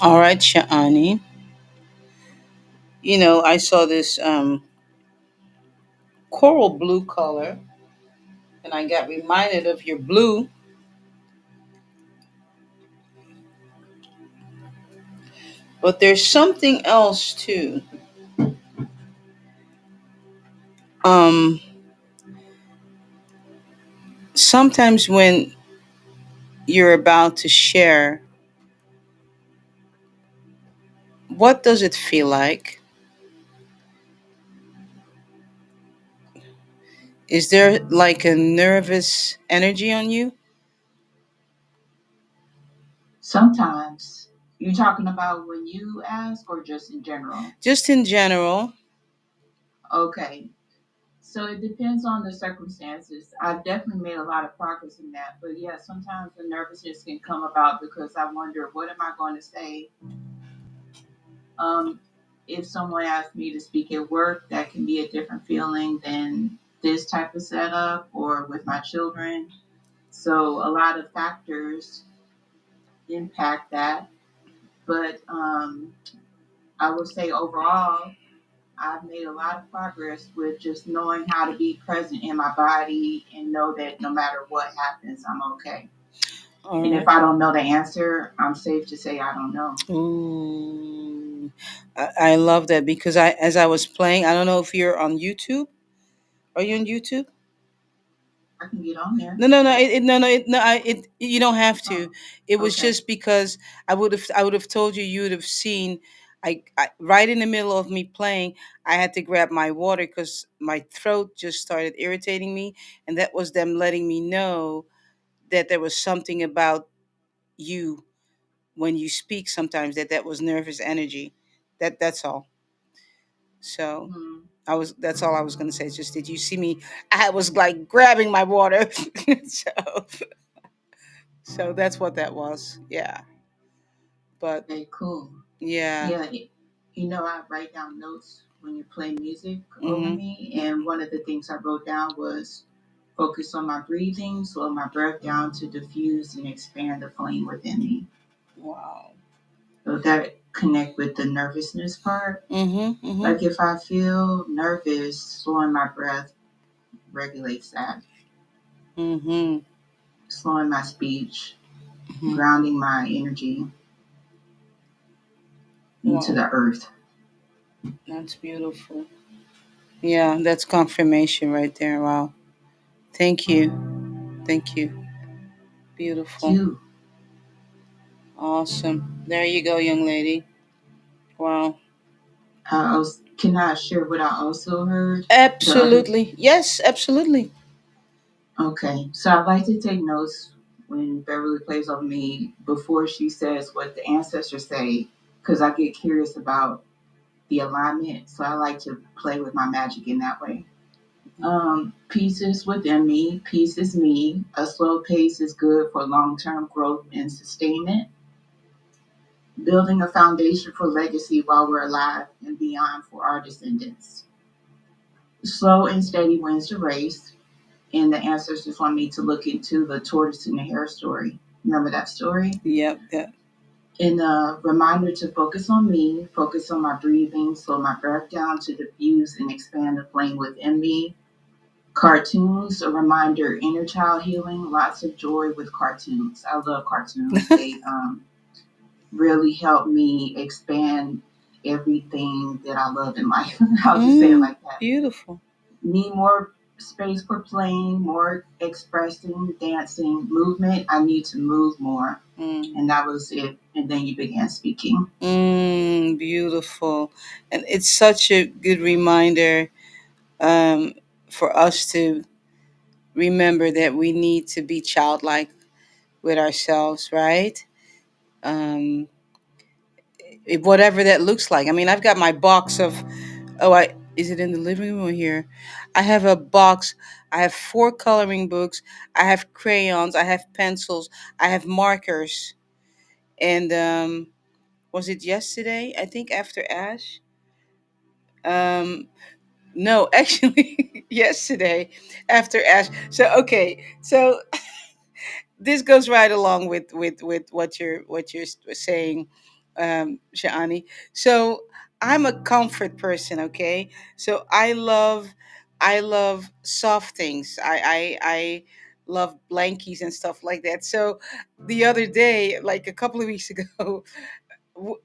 All right, Sha'ani. I saw this coral blue color, and I got reminded of your blue. But there's something else too. Um, Sometimes when you're about to share, what does it feel like? Is there like a nervous energy on you? Sometimes. You talking about when you ask or just in general? Just in general. Okay. So it depends on the circumstances. I've definitely made a lot of progress in that. But yeah, sometimes the nervousness can come about because I wonder, what am I going to say? Um, if someone asks me to speak at work, that can be a different feeling than this type of setup or with my children. So a lot of factors impact that. But I would say overall, I've made a lot of progress with just knowing how to be present in my body and know that no matter what happens, I'm okay. All And if right. I don't know the answer, I'm safe to say I don't know. Ooh. I love that because as I was playing, I don't know if you're on YouTube. Are you on YouTube? I can get on there. No, no, no, no, no, no. You don't have to. Oh, It was okay. just because I would have told you. You would have seen. Right in the middle of me playing, I had to grab my water because my throat just started irritating me, and that was them letting me know that there was something about you when you speak. Sometimes that was nervous energy. That's all. So Hmm. I was. That's all I was gonna say. It's just did you see me? I was like grabbing my water. So that's what that was. Yeah. But Okay, cool. yeah. Yeah, I write down notes when you play music over Mhm. me, and one of the things I wrote down was focus on my breathing, slow my breath down to diffuse and expand the flame within me. Wow. So that connect with the nervousness part. Mhm. Mhm. Like if I feel nervous, slowing my breath regulates that. Mhm. Slowing my speech, Mhm. grounding my energy into Wow. the earth. That's beautiful. Yeah, that's confirmation right there. Wow. Thank you. Thank you. Beautiful. Two, Awesome. There you go, young lady. Wow. can I share what I also heard? The other. Absolutely. Yes, absolutely. Okay, so I like to take notes when Beverly plays over me before she says what the ancestors say, because I get curious about the alignment. So I like to play with my magic in that way. Peace is within me. Peace is me. A slow pace is good for long term growth and sustainment. Building a foundation for legacy while we're alive and beyond for our descendants. Slow and steady wins the race. And the ancestors want me to look into the tortoise and the hare story. Remember that story? Yep. That. And a reminder to focus on me, focus on my breathing, slow my breath down to diffuse and expand the flame within me. Cartoons, a reminder, inner child healing, lots of joy with cartoons. I love cartoons. They really help me expand everything that I love in life. I'll just say it like that. Beautiful. Need more space for playing, more expressing, dancing, movement. I need to move more. Mm. And that was it. And then you began speaking. Beautiful. And it's such a good reminder um, for us to remember that we need to be childlike with ourselves, right? Um, Whatever that looks like. I mean, I've got my box of, oh, I is it in the living room or here? I have a box. I have four coloring books. I have crayons. I have pencils. I have markers. And was it yesterday? I think after Ash. Um, no, actually, yesterday after Ash. So okay, so this goes right along with what you're saying, Shani. So I'm a comfort person. Okay, so I love soft things. I love blankies and stuff like that. So the other day, like a couple of weeks ago,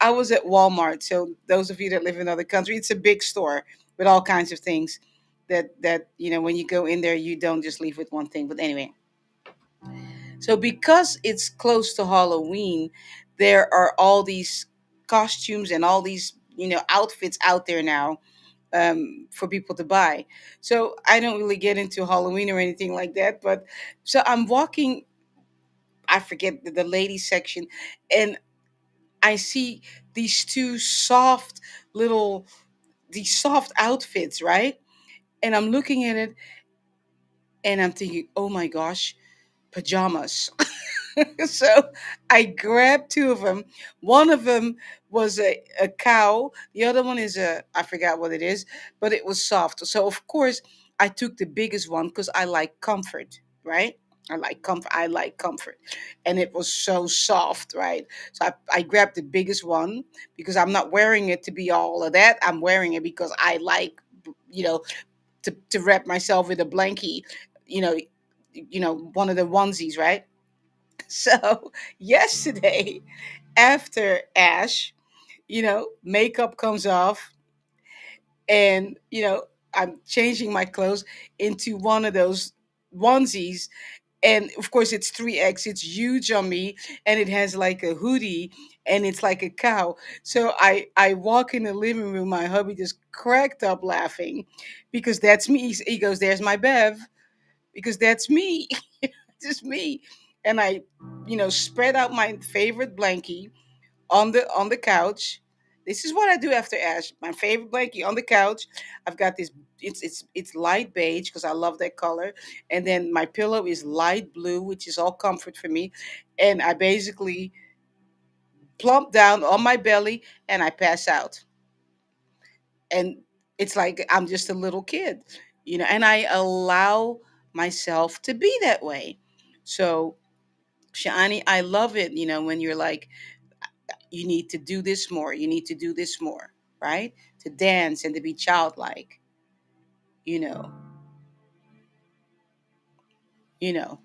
I was at Walmart. So those of you that live in other countries, it's a big store with all kinds of things that when you go in there, you don't just leave with one thing. But anyway, so because it's close to Halloween, there are all these costumes and all these outfits out there now for people to buy. So I don't really get into Halloween or anything like that, but so I'm walking. I forget the ladies section, and I see these two little these soft outfits, right? And I'm looking at it, and I'm thinking, oh my gosh, pajamas. So I grabbed two of them. One of them was a cow. The other one is I forgot what it is, but it was soft. So of course I took the biggest one because I like comfort, right? I like comfort. I like comfort, and it was so soft, right? So I grabbed the biggest one because I'm not wearing it to be all of that. I'm wearing it because I like, you know, to wrap myself in a blankie, you know, one of the onesies, right? So yesterday after Ash, Makeup comes off, and I'm changing my clothes into one of those onesies, and of course it's 3X, it's huge on me, and it has like a hoodie, and it's like a cow. So I walk in the living room, my hubby just cracked up laughing, because that's me. He goes, "There's my Bev," because that's me. Just me. And I spread out my favorite blankie on the couch. This is what I do after Ash. My favorite blankie on the couch. I've got this. It's light beige because I love that color, and then my pillow is light blue, which is all comfort for me. And I basically plump down on my belly and I pass out. And it's like I'm just a little kid, and I allow myself to be that way. So, Shani, I love it, when you're like, you need to do this more, you need to do this more, right? To dance and to be childlike, you know, you know.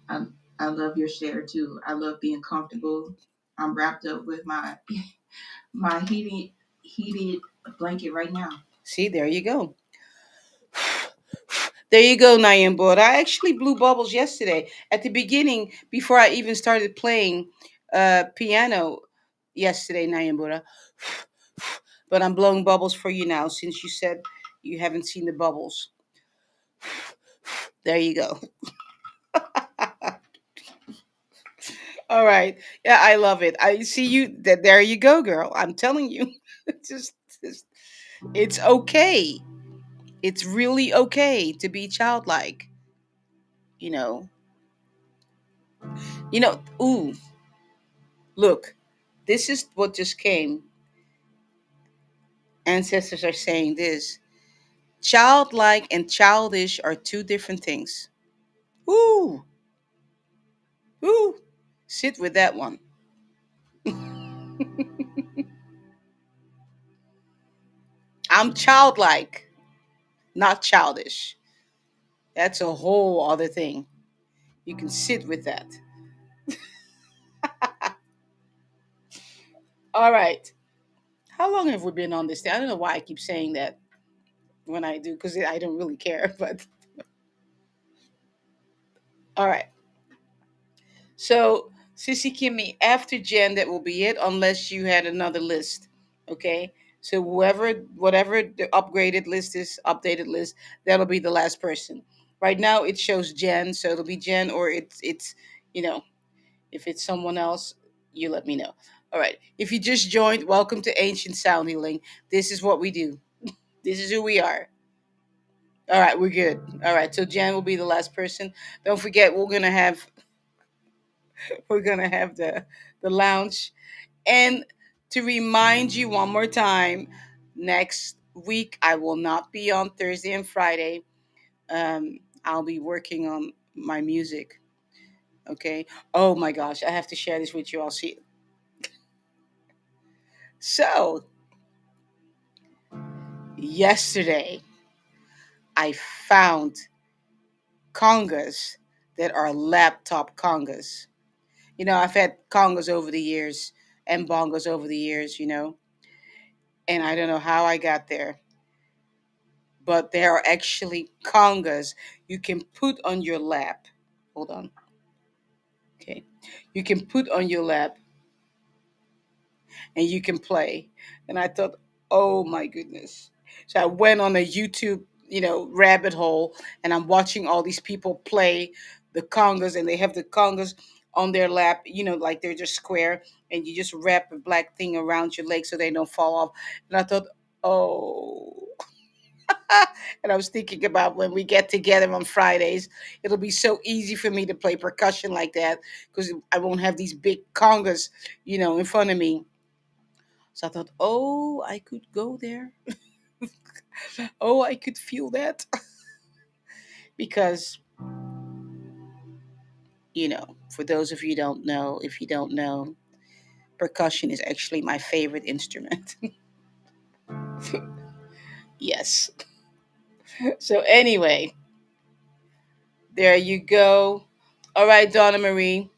I, I love your share too. I love being comfortable. I'm wrapped up with my heated blanket right now. See, there you go. There you go, Nayan Bod. I actually blew bubbles yesterday at the beginning before I even started playing piano yesterday, Nayan Bod. But I'm blowing bubbles for you now since you said you haven't seen the bubbles. There you go. All right. Yeah, I love it. I see you. There you go, girl. I'm telling you. just, just, it's okay. It's really okay to be childlike. You know. Ooh, look. This is what just came. Ancestors are saying this. Childlike and childish are two different things. Ooh, ooh. Sit with that one. I'm childlike, not childish. That's a whole other thing. You can sit with that. All right. How long have we been on this thing? I don't know why I keep saying that when I do, because I don't really care. But all right. So, Sissy Kimmy, after Jen, that will be it, unless you had another list. Okay. So whatever the upgraded list is, updated list, that'll be the last person. Right now, it shows Jen, so it'll be Jen, or it's you know, if it's someone else, you let me know. All right. If you just joined, welcome to Ancient Sound Healing. This is what we do. This is who we are. All right, we're good. All right, so Jan will be the last person. Don't forget, we're gonna have the lounge. And to remind you one more time, next week I will not be on Thursday and Friday. I'll be working on my music. Okay. Oh my gosh, I have to share this with you all. See, so yesterday I found congas that are laptop congas. I've had congas over the years and bongos over the years, and I don't know how I got there, but there are actually congas you can put on your lap. Hold on. Okay. You can put on your lap and you can play. And I thought, oh my goodness. So I went on a YouTube, rabbit hole, and I'm watching all these people play the congas, and they have the congas on their lap, like they're just square, and you just wrap a black thing around your leg so they don't fall off. And I thought, oh. And I was thinking about when we get together on Fridays, it'll be so easy for me to play percussion like that because I won't have these big congas, in front of me. So I thought, oh, I could go there. Oh, I could feel that. Because, for those of you don't know, if you don't know, percussion is actually my favorite instrument. Yes. So anyway, there you go. All right, Donna Marie.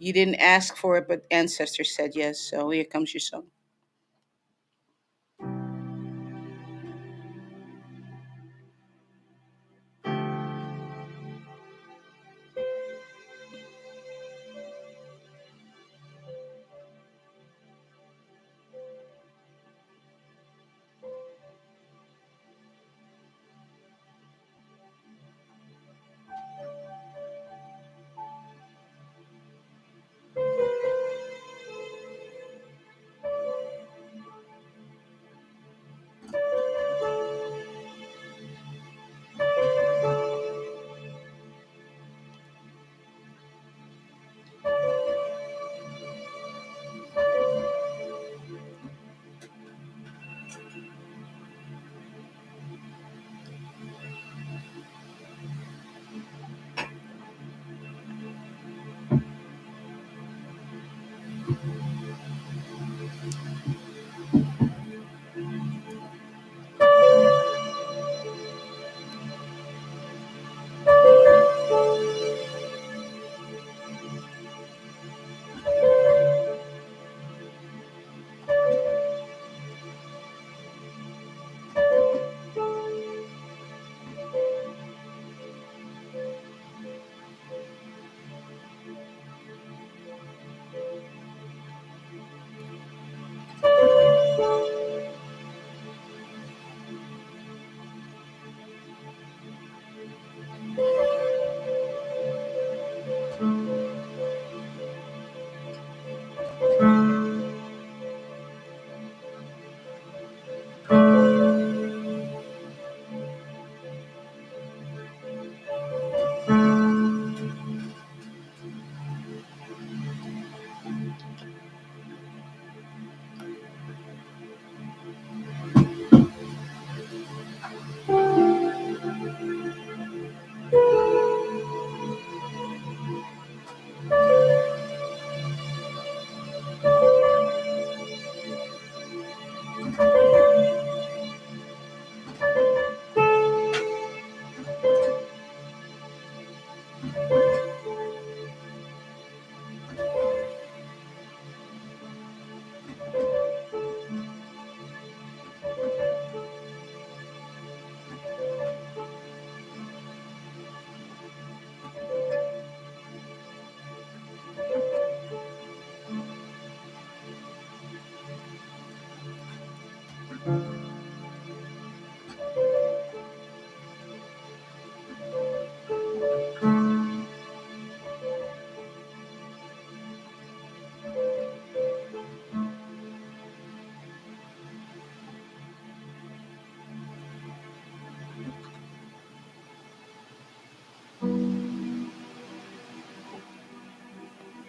You didn't ask for it, but ancestors said yes. So here comes your song.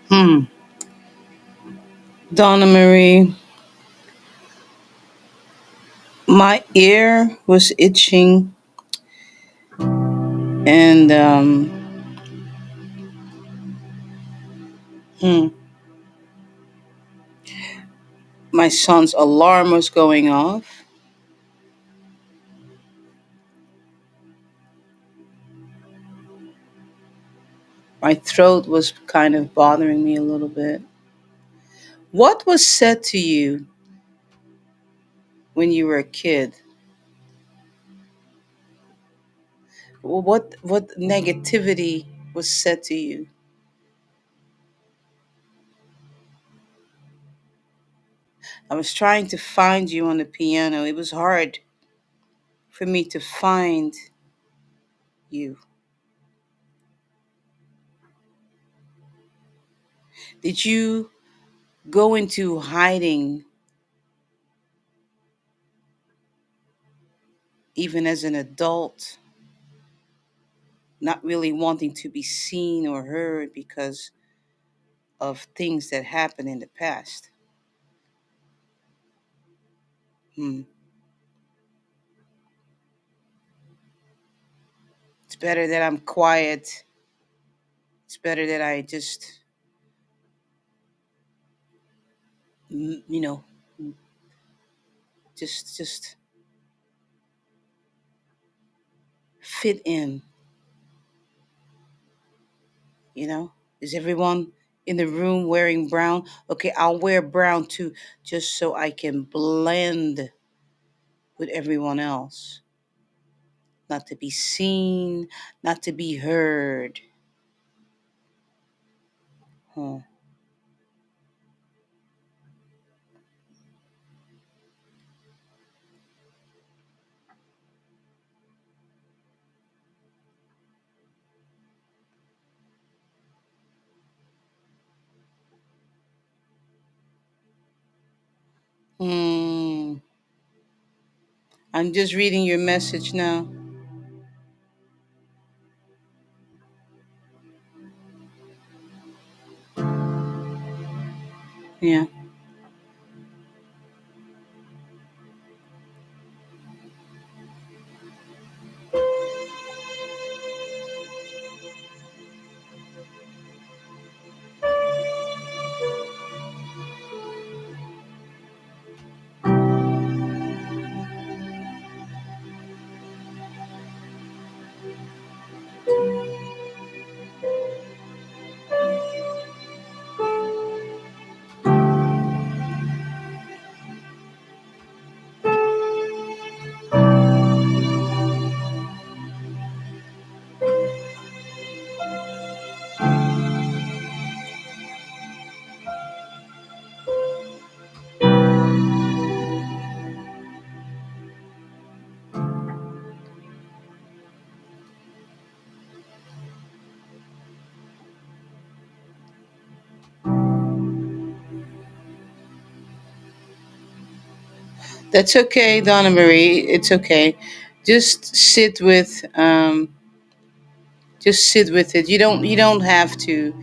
Hmm. Donna Marie, my ear was itching, and hmm, my son's alarm was going off. My throat was kind of bothering me a little bit. What was said to you when you were a kid? What negativity was said to you? I was trying to find you on the piano. It was hard for me to find you. Did you go into hiding even as an adult, not really wanting to be seen or heard because of things that happened in the past? Hmm. It's better that I'm quiet. It's better that I just, you know, just fit in. You know, is everyone in the room wearing brown. Okay, I'll wear brown too, just so I can blend with everyone else. Not to be seen, not to be heard. Huh. Hmm. I'm just reading your message now. Yeah. That's okay, Donna Marie. It's okay. Just sit with just sit with it. You don't have to,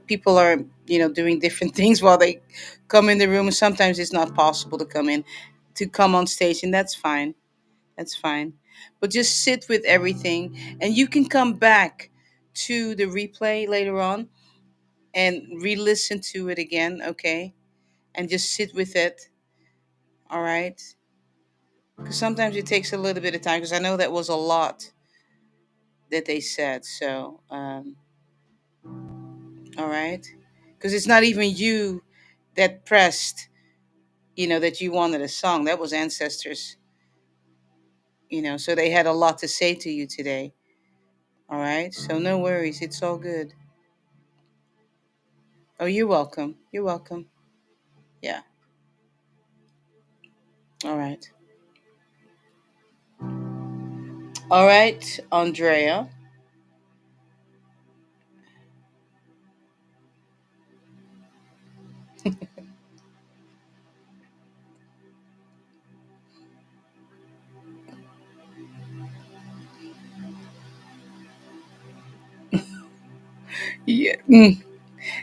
people are, doing different things while they come in the room. Sometimes it's not possible to come on stage, and that's fine. That's fine. But just sit with everything, and you can come back to the replay later on and re-listen to it again, okay? And just sit with it, all right? Because sometimes it takes a little bit of time, because I know that was a lot that they said. So, all right? Because it's not even you that pressed, that you wanted a song. That was Ancestors, so they had a lot to say to you today. All right? So, no worries. It's all good. Oh, you're welcome. You're welcome. Yeah. All right. All right, Andrea. Yeah.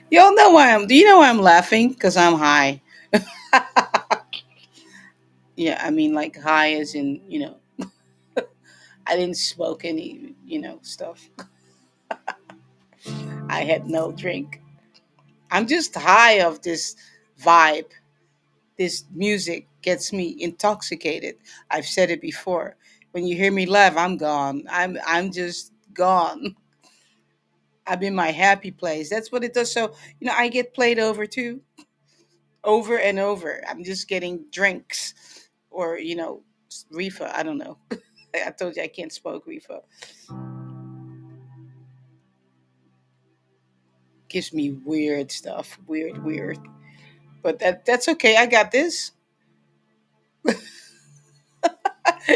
Y'all know why I'm. Do you know why I'm laughing? Because I'm high. Yeah, I mean, like high as in, I didn't smoke any, stuff. I had no drink. I'm just high of this vibe. This music gets me intoxicated. I've said it before. When you hear me laugh, I'm gone. I'm just gone. I'm in my happy place. That's what it does. So, I get played over too, over and over. I'm just getting drinks or, reefer. I don't know. I told you I can't smoke reefer. Gives me weird stuff. Weird, weird. But that's okay. I got this.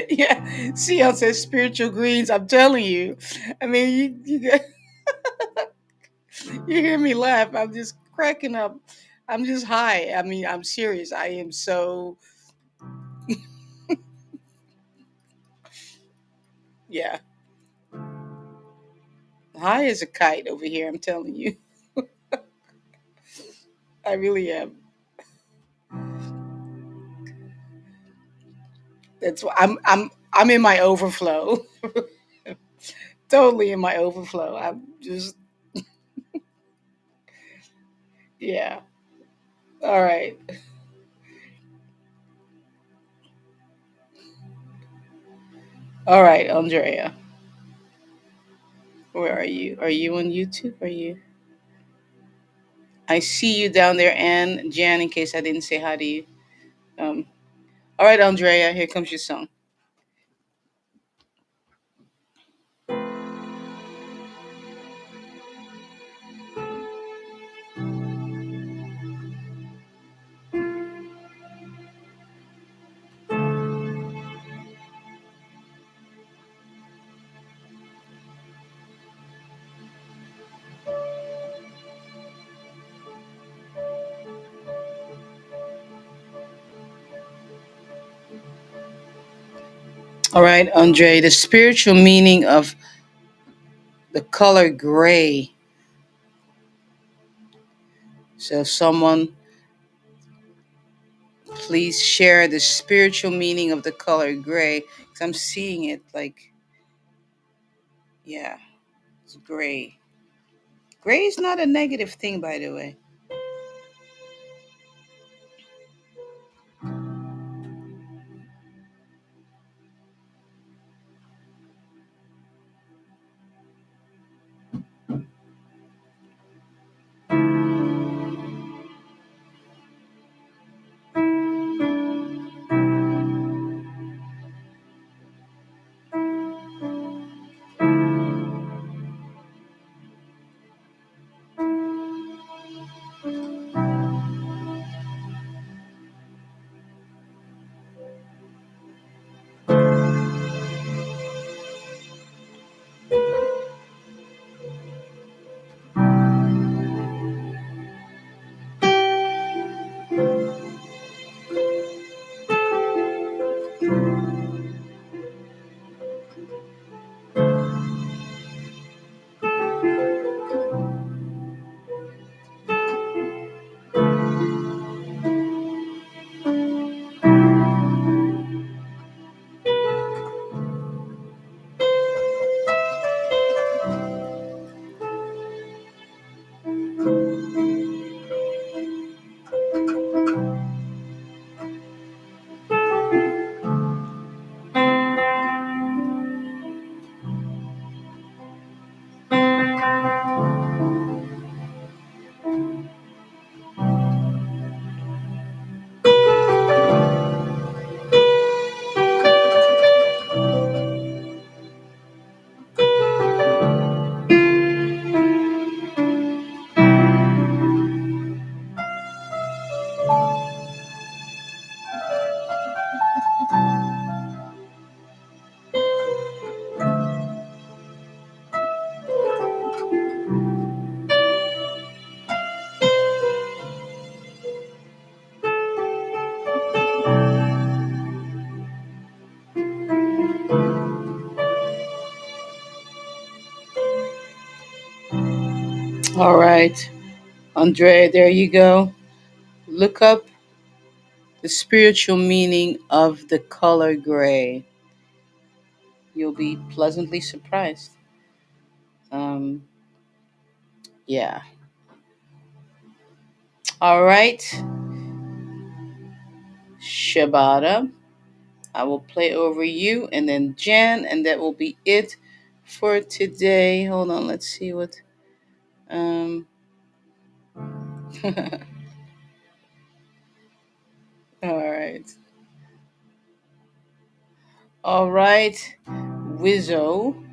Yeah. Sion says spiritual greens. I'm telling you. I mean, you hear me laugh. I'm just cracking up. I'm just high. I mean, I'm serious. I am so, yeah, high as a kite over here. I'm telling you. I really am. That's why I'm in my overflow. Totally in my overflow. I'm just, yeah. All right. All right, Andrea. Where are you? Are you on YouTube? Are you? I see you down there, and Jan, in case I didn't say hi to you. Um, all right, Andrea, here comes your song. All right, Andre, the spiritual meaning of the color gray. So, someone please share the spiritual meaning of the color gray. Because I'm seeing it like, yeah, it's gray. Gray is not a negative thing, by the way. All right, Andre, there you go. Look up the spiritual meaning of the color gray. You'll be pleasantly surprised. Um, yeah. All right, Shabata. I will play over you and then Jan, and that will be it for today. Hold on, let's see what. Um, all right. All right. Wizzo,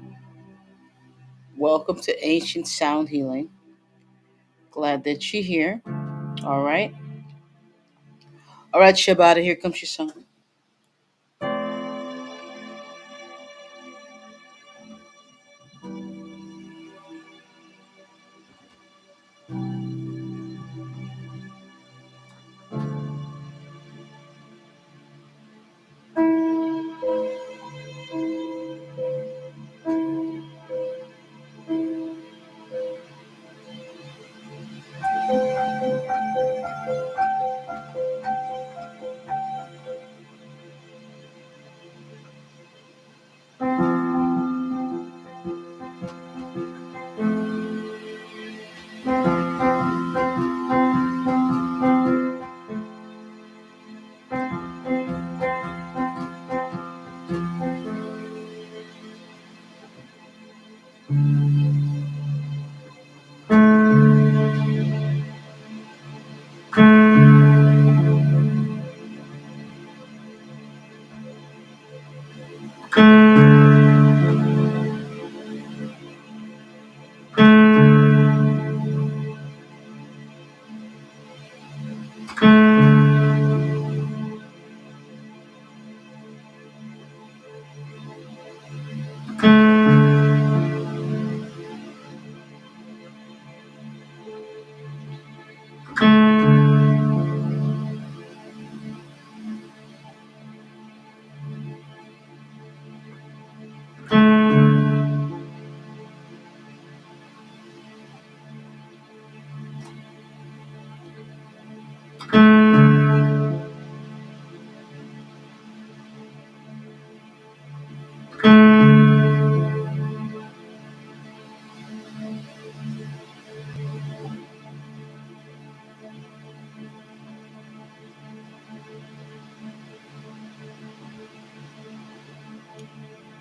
welcome to Ancient Sound Healing. Glad that you're here. All right. All right, Shabata, here comes your song.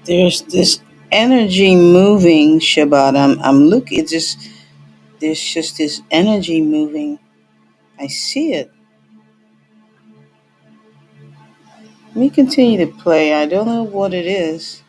There's this energy moving, Shabbat. I'm look. It's just there's just this energy moving. I see it. Let me continue to play. I don't know what it is.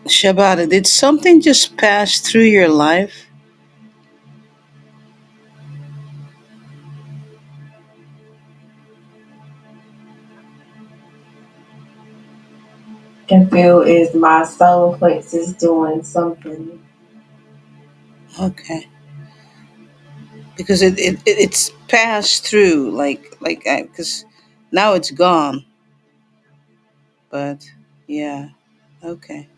Shabbat, did something just pass through your life? Can feel is my solar plexus doing something. Okay, because it's passed through like because now it's gone. But yeah, okay.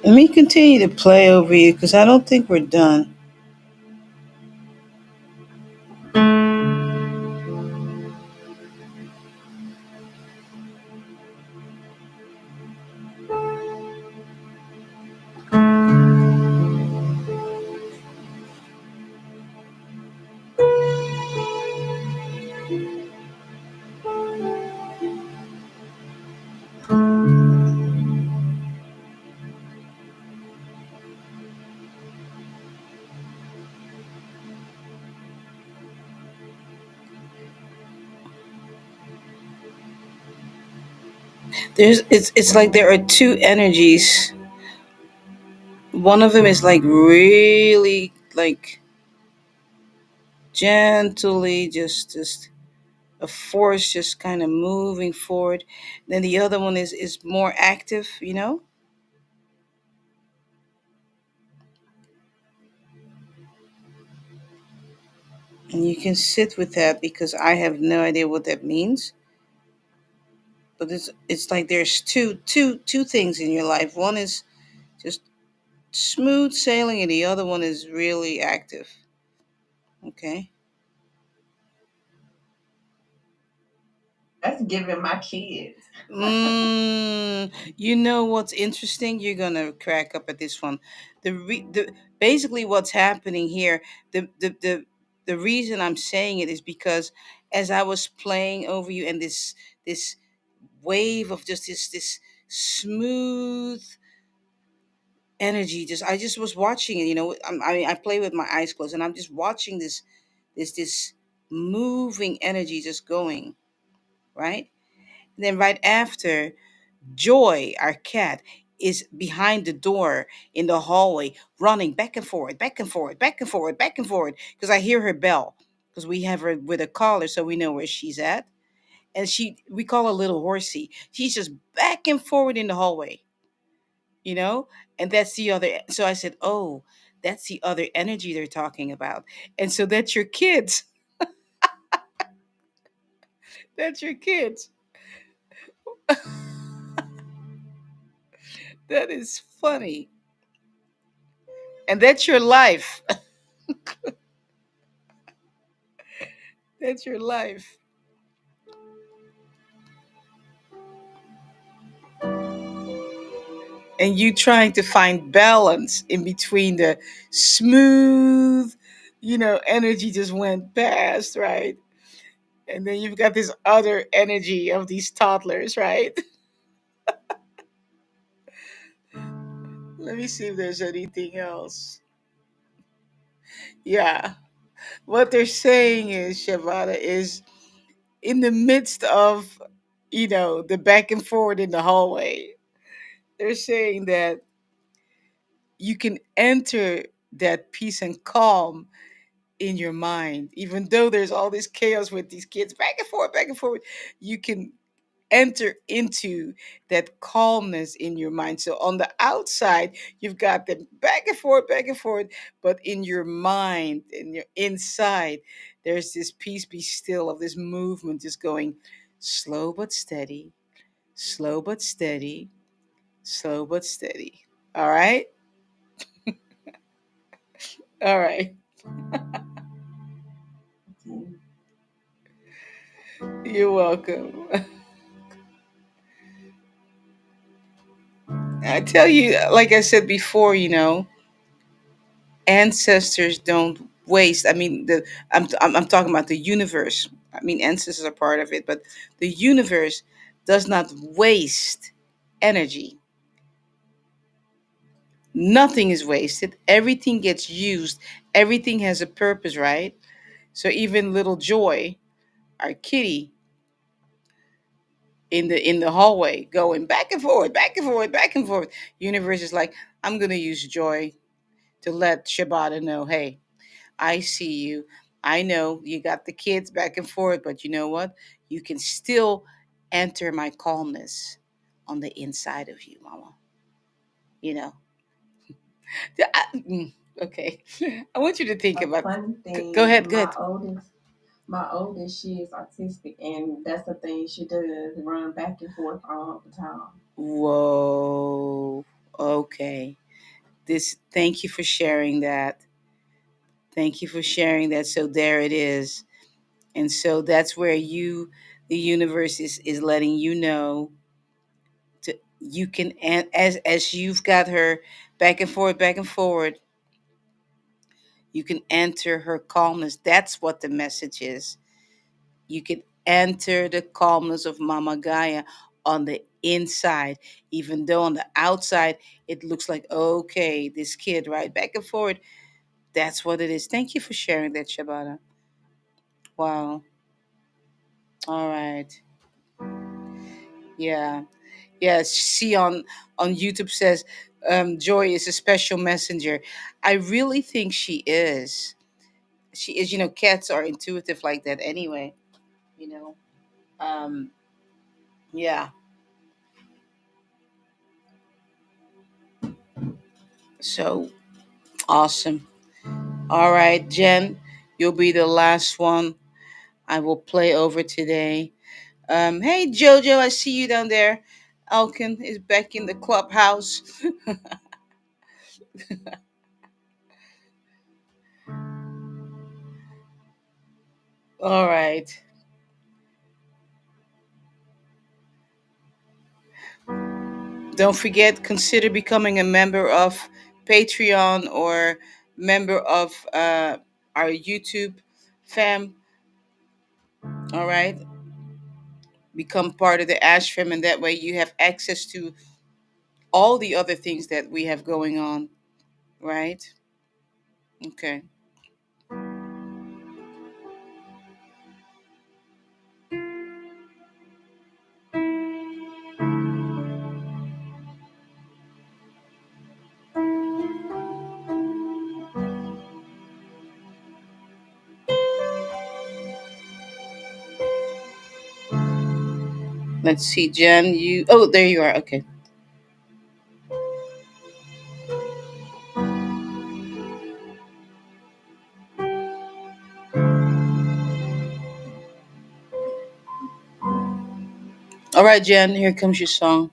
Let me continue to play over you because I don't think we're done. It's like there are two energies. One of them is like really like gently just a force just kind of moving forward. Then the other one is more active, and you can sit with that because I have no idea what that means. But it's like there's two things in your life. One is just smooth sailing, and the other one is really active. Okay. That's giving my kids. You know what's interesting? You're gonna crack up at this one. The basically what's happening here. The reason I'm saying it is because as I was playing over you, and this wave of just this smooth energy, just I just was watching it. I mean, I play with my eyes closed, and I'm just watching this moving energy just going right. And then right after, Joy, our cat, is behind the door in the hallway, running back and forward, back and forward, back and forward, back and forward, because I hear her bell, because we have her with a collar, so we know where she's at. And we call her Little Horsey. She's just back and forward in the hallway, you know? And that's the other. So I said, oh, that's the other energy they're talking about. And so that's your kids. That's your kids. That is funny. And that's your life. That's your life. And you trying to find balance in between the smooth, energy just went past, right? And then you've got this other energy of these toddlers, right? Let me see if there's anything else. Yeah. What they're saying is, Shavada, is in the midst of, the back and forward in the hallway, they're saying that you can enter that peace and calm in your mind, even though there's all this chaos with these kids back and forth, you can enter into that calmness in your mind. So on the outside, you've got them back and forth, but in your mind, in your inside, there's this peace, be still of this movement just going slow but steady, slow but steady, slow but steady. All right? All right. Okay. You're welcome. I tell you, like I said before, ancestors don't waste. I mean, I'm talking about the universe. I mean, ancestors are part of it, but the universe does not waste energy. Nothing is wasted. Everything gets used. Everything has a purpose, right? So even little Joy, our kitty, in the hallway, going back and forth, back and forth, back and forth. Universe is like, I'm gonna use Joy to let Shabata know, hey, I see you. I know you got the kids back and forth, but you know what? You can still enter my calmness on the inside of you, mama. You know? Okay. I want you to think A about. funny Go thing, ahead, go ahead. my oldest, she is autistic, and that's the thing she does, run back and forth all the time. Whoa. Okay. Thank you for sharing that. Thank you for sharing that. So there it is. And so that's where the universe is letting you know you can, and as you've got her back and forward, you can enter her calmness. That's what the message is. You can enter the calmness of Mama Gaia on the inside, even though on the outside it looks like, okay, this kid, right, back and forward. That's what it is. Thank you for sharing that, Shabata. Wow. All right. Yeah. Yeah, she on YouTube says, Joy is a special messenger. I really think she is. She is. Cats are intuitive like that anyway. You know. Um. Yeah. So awesome. All right, Jen, you'll be the last one I will play over today. Hey, Jojo, I see you down there. Elkin is back in the clubhouse. All right. Don't forget, consider becoming a member of Patreon or member of our YouTube fam. All right, become part of the Ash fam, and that way you have access to all the other things that we have going on. Right? Okay. Let's see, Jen. You. Oh, there you are. Okay. All right, Jen. Here comes your song.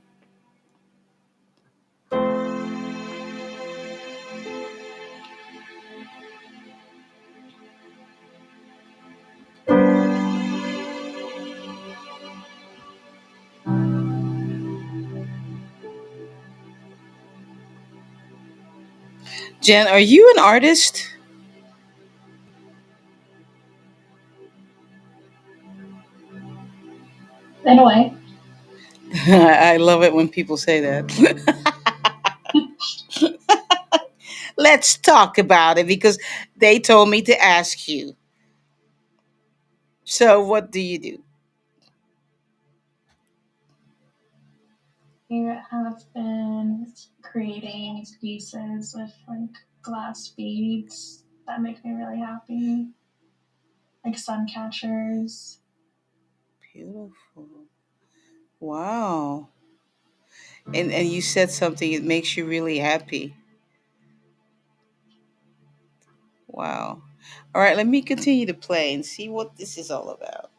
Jen, are you an artist? In a way. I love it when people say that. Let's talk about it because they told me to ask you. So, what do you do? You have been creating pieces with like glass beads that make me really happy, like sun catchers. Beautiful. Wow. And you said something, it makes you really happy. Wow. All right, let me continue to play and see what this is all about.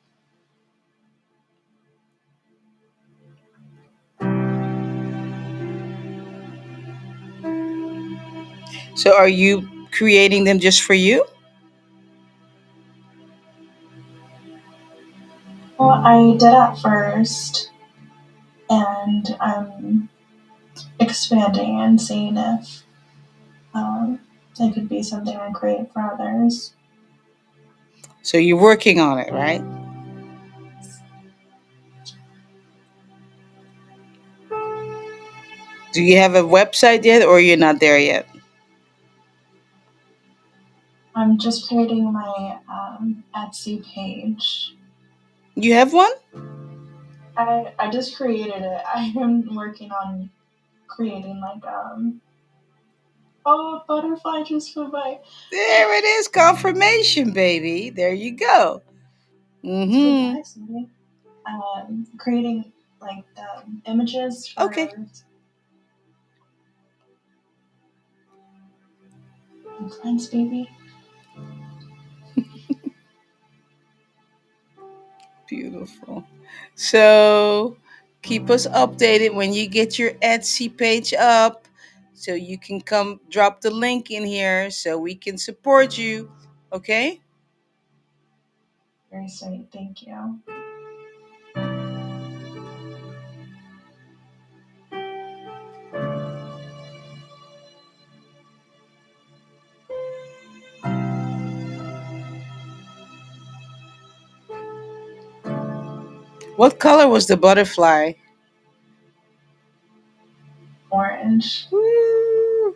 So, are you creating them just for you? Well, I did at first, and I'm expanding and seeing if um, it could be something I create for others. So, you're working on it, right? Do you have a website yet, or you're not there yet? I'm just creating my Etsy page. You have one? I just created it. I am working on creating like oh, a butterfly just flew by. There it is, confirmation, baby. There you go. So Mm-hmm. hi, Cindy. Creating like the images Okay. for plants, baby. Beautiful. So keep us updated when you get your Etsy page up so you can come drop the link in here so we can support you. Okay? Very sweet. Thank you. What color was the butterfly? Orange. Woo.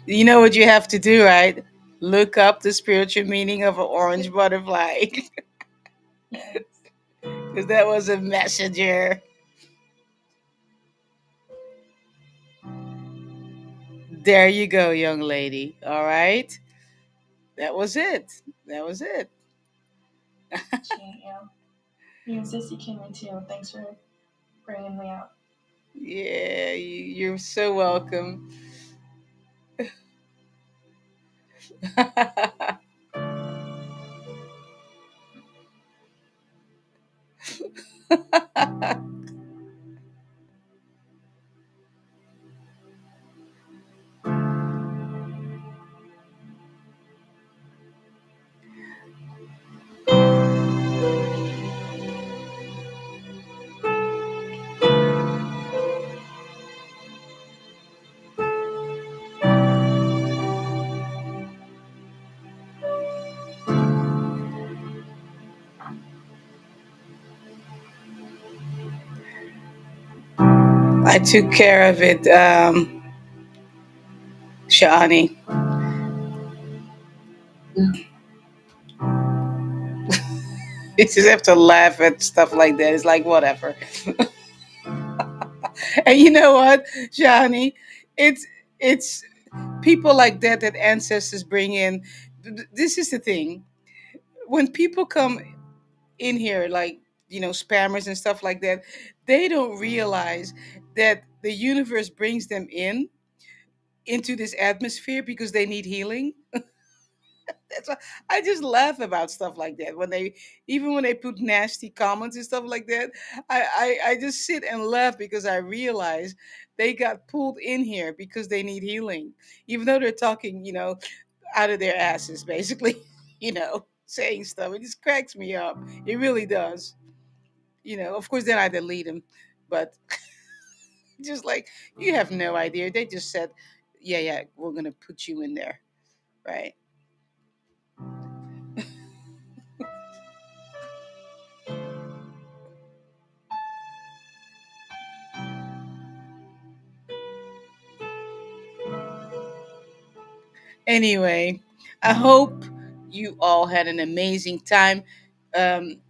You know what you have to do, right? Look up the spiritual meaning of an orange butterfly. Yes. Because that was a messenger. There you go, young lady. All right. That was it. That was it. Appreciate you. You Sissy Kimmy too. Thanks for bringing me out. Yeah, you're so welcome. I took care of it, Shani. You just have to laugh at stuff like that. It's like whatever. And you know what, Shani? It's people like that that ancestors bring in. This is the thing. When people come in here, like, spammers and stuff like that, they don't realize that the universe brings them into this atmosphere because they need healing. That's why I just laugh about stuff like that. Even when they put nasty comments and stuff like that, I just sit and laugh because I realize they got pulled in here because they need healing, even though they're talking, out of their asses, basically, saying stuff. It just cracks me up. It really does. Of course, then I delete them, but just like, you have no idea. They just said, yeah, yeah, we're gonna put you in there, right? Anyway, I hope you all had an amazing time. Um,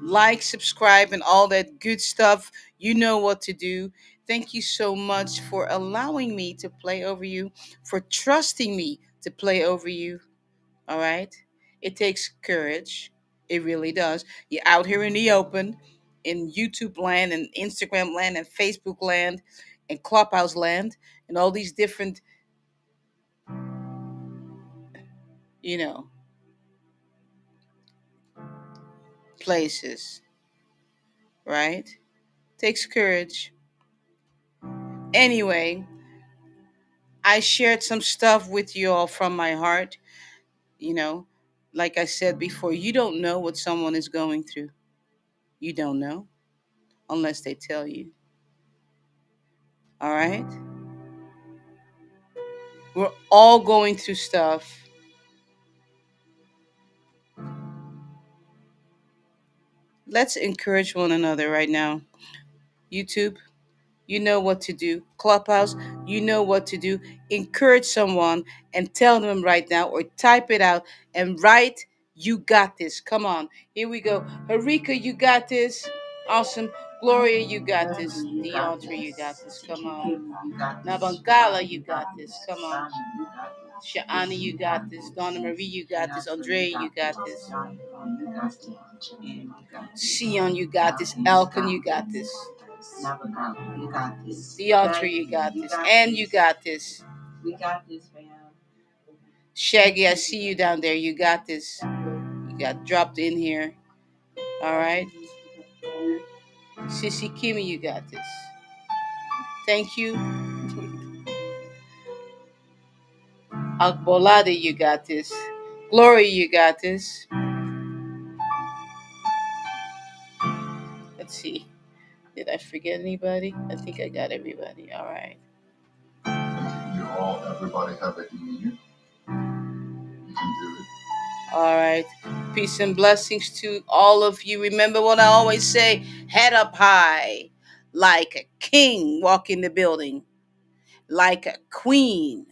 like, subscribe, and all that good stuff. You know what to do. Thank you so much for allowing me to play over you, for trusting me to play over you. All right? It takes courage. It really does. You're out here in the open, in YouTube land, and Instagram land, and Facebook land, and Clubhouse land, and all these different, you know, places, right? Takes courage. Anyway, I shared some stuff with you all from my heart. You know, like I said before, you don't know what someone is going through. You don't know unless they tell you. All right? We're all going through stuff. Let's encourage one another right now. YouTube, you know what to do. Clubhouse, you know what to do. Encourage someone and tell them right now, or type it out and write, "You got this." Come on. Here we go. Harika, you got this. Awesome. Gloria, you got this. Beverly, you got Deontre, you this. got this. Sister Come on. Kim, you got this. Nabangala, Joanne, you you got got this. this. Come on. Sonny, you got this. Sha'ani, Lissy, you you got got this. this. Donna Marie, you got this. Jennifer, you Andre, you got got this. this. Diana, you got this. Ann, you got this. Sion, you got this. Malcolm, you Elkin, you got got this. this. Navagala, you got this. Deontre, you Becky, got you this. got And you this. got this. We got this, fam. Shaggy, I see you down there. You got this. You got dropped in here. All right. Sissy Kimmy, you got this. Thank you. Akbolade, you got this. Glory, you got this. Let's see. Did I forget anybody? I think I got everybody. All right. You all, everybody have it in you. You can do it. All right. Peace and blessings to all of you. Remember what I always say, head up high, like a king walk in the building, like a queen.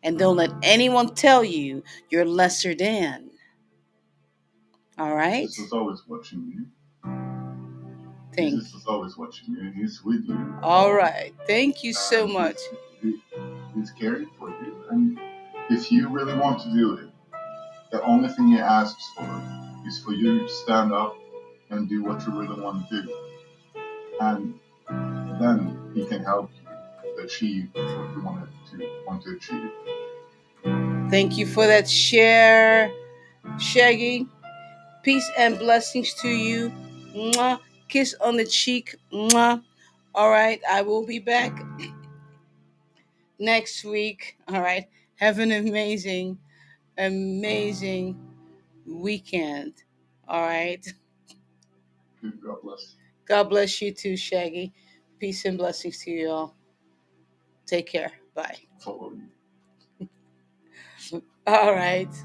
And don't let anyone tell you you're lesser than. All right? Jesus is always watching you. Thank Jesus is always watching you. He's with you. All right. Thank you so much. He's caring for you. And if you really want to do it, the only thing he asks for is for you to stand up and do what you really want to do. And then he can help you to achieve what you want to achieve. Thank you for that share, Shaggy. Peace and blessings to you. Mwah. Kiss on the cheek. Mwah. All right. I will be back next week. All right. Have an amazing, amazing weekend. All right. God bless. God bless you too, Shaggy. Peace and blessings to you all. Take care. Bye. Follow you. All right.